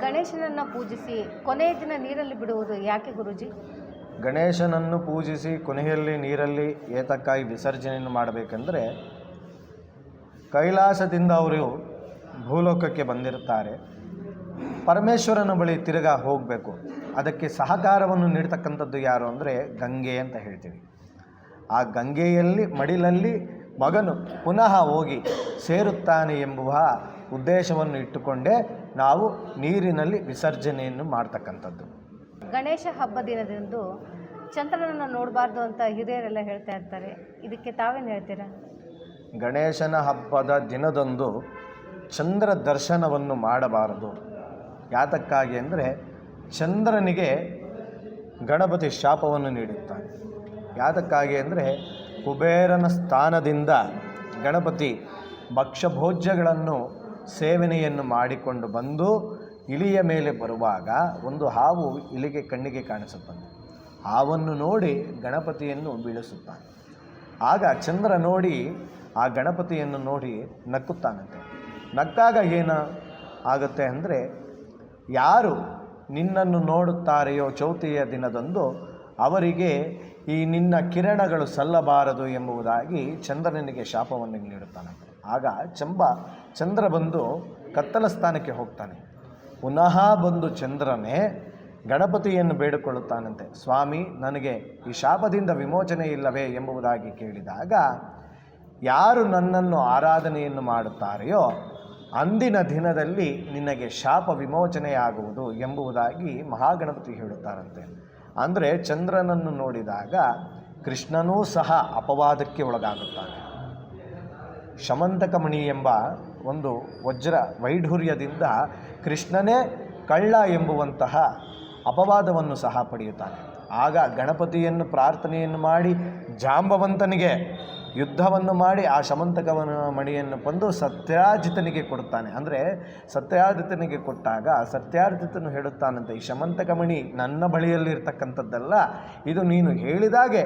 ಗಣೇಶನನ್ನು ಪೂಜಿಸಿ ಕೊನೆಯ ದಿನ ನೀರಲ್ಲಿ ಬಿಡುವುದು ಯಾಕೆ ಗುರುಜಿ? ಗಣೇಶನನ್ನು ಪೂಜಿಸಿ ಕೊನೆಯಲ್ಲಿ ನೀರಲ್ಲಿ ಏತಕ್ಕಾಗಿ ವಿಸರ್ಜನೆಯನ್ನು ಮಾಡಬೇಕೆಂದರೆ ಕೈಲಾಸದಿಂದ ಅವರು ಭೂಲೋಕಕ್ಕೆ ಬಂದಿರುತ್ತಾರೆ, ಪರಮೇಶ್ವರನ ಬಳಿ ತಿರುಗಾ ಹೋಗಬೇಕು. ಅದಕ್ಕೆ ಸಹಕಾರವನ್ನು ನೀಡ್ತಕ್ಕಂಥದ್ದು ಯಾರು ಅಂದರೆ ಗಂಗೆ ಅಂತ ಹೇಳ್ತೀವಿ. ಆ ಗಂಗೆಯಲ್ಲಿ ಮಡಿಲಲ್ಲಿ ಮಗನು ಪುನಃ ಹೋಗಿ ಸೇರುತ್ತಾನೆ ಎಂಬುವ ಉದ್ದೇಶವನ್ನು ಇಟ್ಟುಕೊಂಡೇ ನಾವು ನೀರಿನಲ್ಲಿ ವಿಸರ್ಜನೆಯನ್ನು ಮಾಡ್ತಕ್ಕಂಥದ್ದು. ಗಣೇಶ ಹಬ್ಬ ದಿನದಂದು ಚಂದ್ರನನ್ನು ನೋಡಬಾರ್ದು ಅಂತ ಹಿರಿಯರೆಲ್ಲ ಹೇಳ್ತಾ ಇರ್ತಾರೆ, ಇದಕ್ಕೆ ತಾವೇನು ಹೇಳ್ತೀರಾ? ಗಣೇಶನ ಹಬ್ಬದ ದಿನದಂದು ಚಂದ್ರ ದರ್ಶನವನ್ನು ಮಾಡಬಾರದು. ಯಾತಕ್ಕಾಗಿ ಅಂದರೆ ಚಂದ್ರನಿಗೆ ಗಣಪತಿ ಶಾಪವನ್ನು ನೀಡುತ್ತಾನೆ. ಯಾತಕ್ಕಾಗಿ ಅಂದರೆ ಕುಬೇರನ ಸ್ಥಾನದಿಂದ ಗಣಪತಿ ಭಕ್ಷ್ಯಭೋಜ್ಯಗಳನ್ನು ಸೇವನೆಯನ್ನು ಮಾಡಿಕೊಂಡು ಬಂದು ಇಲಿಯ ಮೇಲೆ ಬರುವಾಗ ಒಂದು ಹಾವು ಇಲಿಗೆ ಕಣ್ಣಿಗೆ ಕಾಣಿಸುತ್ತದೆ. ಹಾವನ್ನು ನೋಡಿ ಗಣಪತಿಯನ್ನು ಬೀಳಿಸುತ್ತಾನೆ. ಆಗ ಚಂದ್ರ ನೋಡಿ ಆ ಗಣಪತಿಯನ್ನು ನೋಡಿ ನಕ್ಕುತ್ತಾನಂತೆ. ನಕ್ಕಾಗ ಏನು ಆಗುತ್ತೆ ಅಂದರೆ ಯಾರು ನಿನ್ನನ್ನು ನೋಡುತ್ತಾರೆಯೋ ಚೌತಿಯ ದಿನದಂದು ಅವರಿಗೆ ಈ ನಿನ್ನ ಕಿರಣಗಳು ಸಲ್ಲಬಾರದು ಎಂಬುದಾಗಿ ಚಂದ್ರನಿಗೆ ಶಾಪವನ್ನು ನೀಡುತ್ತಾನಂತೆ. ಆಗ ಚಂದ್ರ ಬಂದು ಕತ್ತಲ ಸ್ಥಾನಕ್ಕೆ ಹೋಗ್ತಾನೆ. ಪುನಃ ಬಂದು ಚಂದ್ರನೇ ಗಣಪತಿಯನ್ನು ಬೇಡಿಕೊಳ್ಳುತ್ತಾನಂತೆ, ಸ್ವಾಮಿ ನನಗೆ ಈ ಶಾಪದಿಂದ ವಿಮೋಚನೆ ಇಲ್ಲವೇ ಎಂಬುದಾಗಿ ಕೇಳಿದಾಗ ಯಾರು ನನ್ನನ್ನು ಆರಾಧನೆಯನ್ನು ಮಾಡುತ್ತಾರೆಯೋ ಅಂದಿನ ದಿನದಲ್ಲಿ ನಿನಗೆ ಶಾಪ ವಿಮೋಚನೆಯಾಗುವುದು ಎಂಬುದಾಗಿ ಮಹಾಗಣಪತಿ ಹೇಳುತ್ತಾರಂತೆ. ಅಂದರೆ ಚಂದ್ರನನ್ನು ನೋಡಿದಾಗ ಕೃಷ್ಣನೂ ಸಹ ಅಪವಾದಕ್ಕೆ ಒಳಗಾಗುತ್ತಾನೆ. ಶಮಂತಕಮಣಿ ಎಂಬ ಒಂದು ವಜ್ರ ವೈಢೂರ್ಯದಿಂದ ಕೃಷ್ಣನೇ ಕಳ್ಳ ಎಂಬುವಂತಹ ಅಪವಾದವನ್ನು ಸಹ ಪಡೆಯುತ್ತಾನೆ. ಆಗ ಗಣಪತಿಯನ್ನು ಪ್ರಾರ್ಥನೆಯನ್ನು ಮಾಡಿ ಜಾಂಬವಂತನಿಗೆ ಯುದ್ಧವನ್ನು ಮಾಡಿ ಆ ಶಮಂತಕವನ ಮಣಿಯನ್ನು ತಂದು ಸತ್ಯಾಜಿತನಿಗೆ ಕೊಡುತ್ತಾನೆ. ಅಂದರೆ ಸತ್ಯಾಜಿತನಿಗೆ ಕೊಟ್ಟಾಗ ಸತ್ಯಾಜಿತನು ಹೇಳುತ್ತಾನಂತೆ, ಈ ಶಮಂತಕ ಮಣಿ ನನ್ನ ಬಳಿಯಲ್ಲಿರ್ತಕ್ಕಂಥದ್ದಲ್ಲ, ಇದು ನೀನು ಹೇಳಿದಾಗೆ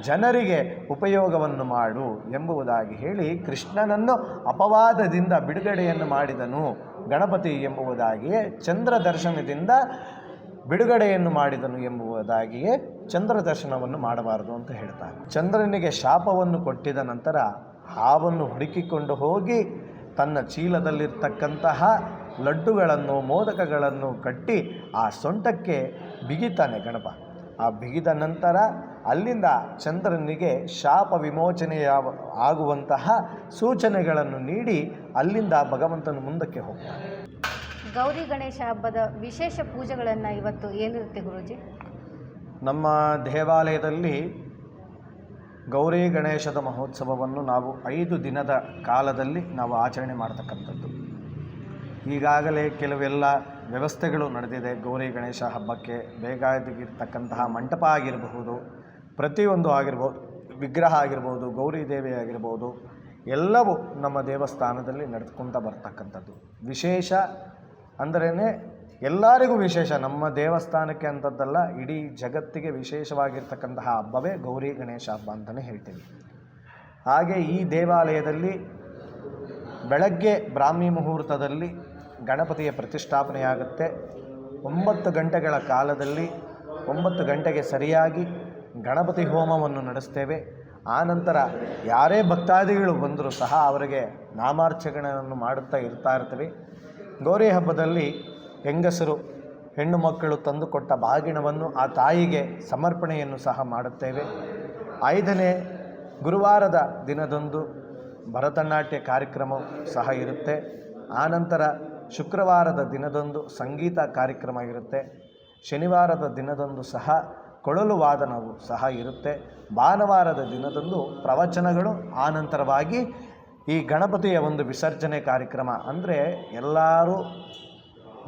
ಜನರಿಗೆ ಉಪಯೋಗವನ್ನು ಮಾಡು ಎಂಬುದಾಗಿ ಹೇಳಿ ಕೃಷ್ಣನನ್ನು ಅಪವಾದದಿಂದ ಬಿಡುಗಡೆಯನ್ನು ಮಾಡಿದನು ಗಣಪತಿ ಎಂಬುದಾಗಿಯೇ, ಚಂದ್ರ ದರ್ಶನದಿಂದ ಬಿಡುಗಡೆಯನ್ನು ಮಾಡಿದನು ಎಂಬುದಾಗಿಯೇ ಚಂದ್ರ ದರ್ಶನವನ್ನು ಮಾಡಬಾರದು ಅಂತ ಹೇಳ್ತಾರೆ. ಚಂದ್ರನಿಗೆ ಶಾಪವನ್ನು ಕೊಟ್ಟಿದ ನಂತರ ಹಾವನ್ನು ಹುಡುಕಿಕೊಂಡು ಹೋಗಿ ತನ್ನ ಚೀಲದಲ್ಲಿರ್ತಕ್ಕಂತಹ ಲಡ್ಡುಗಳನ್ನು ಮೋದಕಗಳನ್ನು ಕಟ್ಟಿ ಆ ಸೊಂಟಕ್ಕೆ ಬಿಗಿತಾನೆ ಗಣಪ. ಆ ಬಿಗಿದ ನಂತರ ಅಲ್ಲಿಂದ ಚಂದ್ರನಿಗೆ ಶಾಪ ವಿಮೋಚನೆಯ ಆಗುವಂತಹ ಸೂಚನೆಗಳನ್ನು ನೀಡಿ ಅಲ್ಲಿಂದ ಭಗವಂತನು ಮುಂದಕ್ಕೆ ಹೋಗ್ತಾನೆ. ಗೌರಿ ಗಣೇಶ ಹಬ್ಬದ ವಿಶೇಷ ಪೂಜೆಗಳನ್ನು ಇವತ್ತು ಏನಿರುತ್ತೆ ಗುರೂಜಿ? ನಮ್ಮ ದೇವಾಲಯದಲ್ಲಿ ಗೌರಿ ಗಣೇಶದ ಮಹೋತ್ಸವವನ್ನು ನಾವು 5 ದಿನದ ಕಾಲದಲ್ಲಿ ನಾವು ಆಚರಣೆ ಮಾಡ್ತಕ್ಕಂಥದ್ದು. ಈಗಾಗಲೇ ಕೆಲವೆಲ್ಲ ವ್ಯವಸ್ಥೆಗಳು ನಡೆದಿದೆ. ಗೌರಿ ಗಣೇಶ ಹಬ್ಬಕ್ಕೆ ಬೇಕಾಗಿರ್ತಕ್ಕಂತಹ ಮಂಟಪ ಆಗಿರಬಹುದು, ಪ್ರತಿಯೊಂದು ಆಗಿರ್ಬೋದು, ವಿಗ್ರಹ ಆಗಿರ್ಬೋದು, ಗೌರಿ ದೇವಿ ಆಗಿರ್ಬೋದು, ಎಲ್ಲವೂ ನಮ್ಮ ದೇವಸ್ಥಾನದಲ್ಲಿ ನಡೆದುಕೊಂತ ಬರ್ತಕ್ಕಂಥದ್ದು. ವಿಶೇಷ ಅಂದ್ರೇ ಎಲ್ಲರಿಗೂ ವಿಶೇಷ, ನಮ್ಮ ದೇವಸ್ಥಾನಕ್ಕೆ ಅಂಥದ್ದಲ್ಲ, ಇಡೀ ಜಗತ್ತಿಗೆ ವಿಶೇಷವಾಗಿರ್ತಕ್ಕಂತಹ ಹಬ್ಬವೇ ಗೌರಿ ಗಣೇಶ ಹಬ್ಬ ಅಂತಲೇ ಹೇಳ್ತೀವಿ. ಹಾಗೆ ಈ ದೇವಾಲಯದಲ್ಲಿ ಬೆಳಗ್ಗೆ ಬ್ರಾಹ್ಮಿ ಮುಹೂರ್ತದಲ್ಲಿ ಗಣಪತಿಯ ಪ್ರತಿಷ್ಠಾಪನೆಯಾಗುತ್ತೆ. 9 ಗಂಟೆಗಳ ಕಾಲದಲ್ಲಿ 9 ಗಂಟೆಗೆ ಸರಿಯಾಗಿ ಗಣಪತಿ ಹೋಮವನ್ನು ನಡೆಸ್ತೇವೆ. ಆನಂತರ ಯಾರೇ ಭಕ್ತಾದಿಗಳು ಬಂದರೂ ಸಹ ಅವರಿಗೆ ನಾಮಾರ್ಚನೆಯನ್ನು ಮಾಡುತ್ತಾ ಇರ್ತೀವಿ. ಗೌರಿ ಹಬ್ಬದಲ್ಲಿ ಹೆಂಗಸರು ಹೆಣ್ಣು ಮಕ್ಕಳು ತಂದುಕೊಟ್ಟ ಬಾಗಿಣವನ್ನು ಆ ತಾಯಿಗೆ ಸಮರ್ಪಣೆಯನ್ನು ಸಹ ಮಾಡುತ್ತೇವೆ. 5ನೇ ಗುರುವಾರದ ದಿನದಂದು ಭರತನಾಟ್ಯ ಕಾರ್ಯಕ್ರಮ ಸಹ ಇರುತ್ತೆ. ಆನಂತರ ಶುಕ್ರವಾರದ ದಿನದಂದು ಸಂಗೀತ ಕಾರ್ಯಕ್ರಮ ಇರುತ್ತೆ. ಶನಿವಾರದ ದಿನದಂದು ಸಹ ಕೊಳಲು ವಾದನವು ಸಹ ಇರುತ್ತೆ. ಭಾನುವಾರದ ದಿನದಂದು ಪ್ರವಚನಗಳು, ಆನಂತರವಾಗಿ ಈ ಗಣಪತಿಯ ಒಂದು ವಿಸರ್ಜನೆ ಕಾರ್ಯಕ್ರಮ. ಅಂದರೆ ಎಲ್ಲರೂ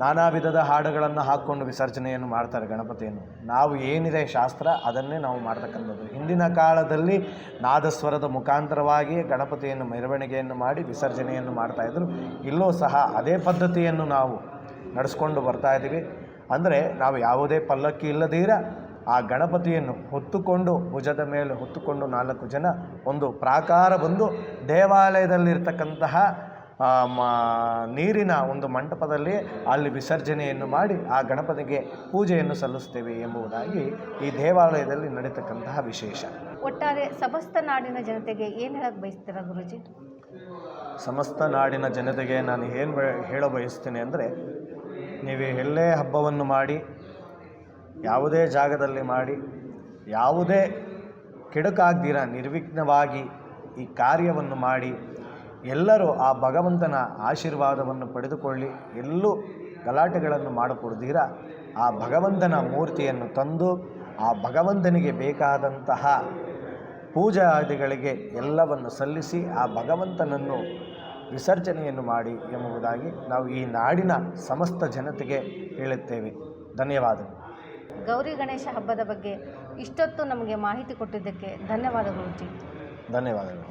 ನಾನಾ ವಿಧದ ಹಾಡುಗಳನ್ನು ಹಾಕ್ಕೊಂಡು ವಿಸರ್ಜನೆಯನ್ನು ಮಾಡ್ತಾರೆ ಗಣಪತಿಯನ್ನು. ನಾವು ಏನಿದೆ ಶಾಸ್ತ್ರ ಅದನ್ನೇ ನಾವು ಮಾಡ್ತಕ್ಕಂಥದ್ದು. ಹಿಂದಿನ ಕಾಲದಲ್ಲಿ ನಾದಸ್ವರದ ಮುಖಾಂತರವಾಗಿ ಗಣಪತಿಯನ್ನು ಮೆರವಣಿಗೆಯನ್ನು ಮಾಡಿ ವಿಸರ್ಜನೆಯನ್ನು ಮಾಡ್ತಾಯಿದ್ರು. ಇಲ್ಲೂ ಸಹ ಅದೇ ಪದ್ಧತಿಯನ್ನು ನಾವು ನಡೆಸ್ಕೊಂಡು ಬರ್ತಾಯಿದ್ದೀವಿ. ಅಂದರೆ ನಾವು ಯಾವುದೇ ಪಲ್ಲಕ್ಕಿ ಇಲ್ಲದೀರ ಆ ಗಣಪತಿಯನ್ನು ಹೊತ್ತುಕೊಂಡು ಭುಜದ ಮೇಲೆ ಹೊತ್ತುಕೊಂಡು 4 ಜನ ಒಂದು ಪ್ರಾಕಾರ ಬಂದು ದೇವಾಲಯದಲ್ಲಿರ್ತಕ್ಕಂತಹ ನೀರಿನ ಒಂದು ಮಂಟಪದಲ್ಲಿ ಅಲ್ಲಿ ವಿಸರ್ಜನೆಯನ್ನು ಮಾಡಿ ಆ ಗಣಪತಿಗೆ ಪೂಜೆಯನ್ನು ಸಲ್ಲಿಸ್ತೇವೆ ಎಂಬುದಾಗಿ ಈ ದೇವಾಲಯದಲ್ಲಿ ನಡೀತಕ್ಕಂತಹ ವಿಶೇಷ. ಒಟ್ಟಾರೆ ಸಮಸ್ತ ನಾಡಿನ ಜನತೆಗೆ ಏನು ಹೇಳಕ್ಕೆ ಬಯಸ್ತೀರಾ ಗುರೂಜಿ? ಸಮಸ್ತ ನಾಡಿನ ಜನತೆಗೆ ನಾನು ಏನು ಹೇಳ ಬಯಸ್ತೀನಿ ಅಂದರೆ, ನೀವು ಎಲ್ಲೇ ಹಬ್ಬವನ್ನು ಮಾಡಿ, ಯಾವುದೇ ಜಾಗದಲ್ಲಿ ಮಾಡಿ, ಯಾವುದೇ ಕೆಡುಕಾಗ್ದಿರ ನಿರ್ವಿಘ್ನವಾಗಿ ಈ ಕಾರ್ಯವನ್ನು ಮಾಡಿ ಎಲ್ಲರೂ ಆ ಭಗವಂತನ ಆಶೀರ್ವಾದವನ್ನು ಪಡೆದುಕೊಳ್ಳಿ. ಎಲ್ಲೂ ಗಲಾಟೆಗಳನ್ನು ಮಾಡಿಕೊಡ್ದಿರ ಆ ಭಗವಂತನ ಮೂರ್ತಿಯನ್ನು ತಂದು ಆ ಭಗವಂತನಿಗೆ ಬೇಕಾದಂತಹ ಪೂಜಾದಿಗಳಿಗೆ ಎಲ್ಲವನ್ನು ಸಲ್ಲಿಸಿ ಆ ಭಗವಂತನನ್ನು ವಿಸರ್ಜನೆಯನ್ನು ಮಾಡಿ ಎಂಬುದಾಗಿ ನಾವು ಈ ನಾಡಿನ ಸಮಸ್ತ ಜನತೆಗೆ ಹೇಳುತ್ತೇವೆ. ಧನ್ಯವಾದಗಳು. ಗೌರಿ ಗಣೇಶ ಹಬ್ಬದ ಬಗ್ಗೆ ಇಷ್ಟೊತ್ತು ನಮಗೆ ಮಾಹಿತಿ ಕೊಟ್ಟಿದ್ದಕ್ಕೆ ಧನ್ಯವಾದಗಳು. ಧನ್ಯವಾದಗಳು.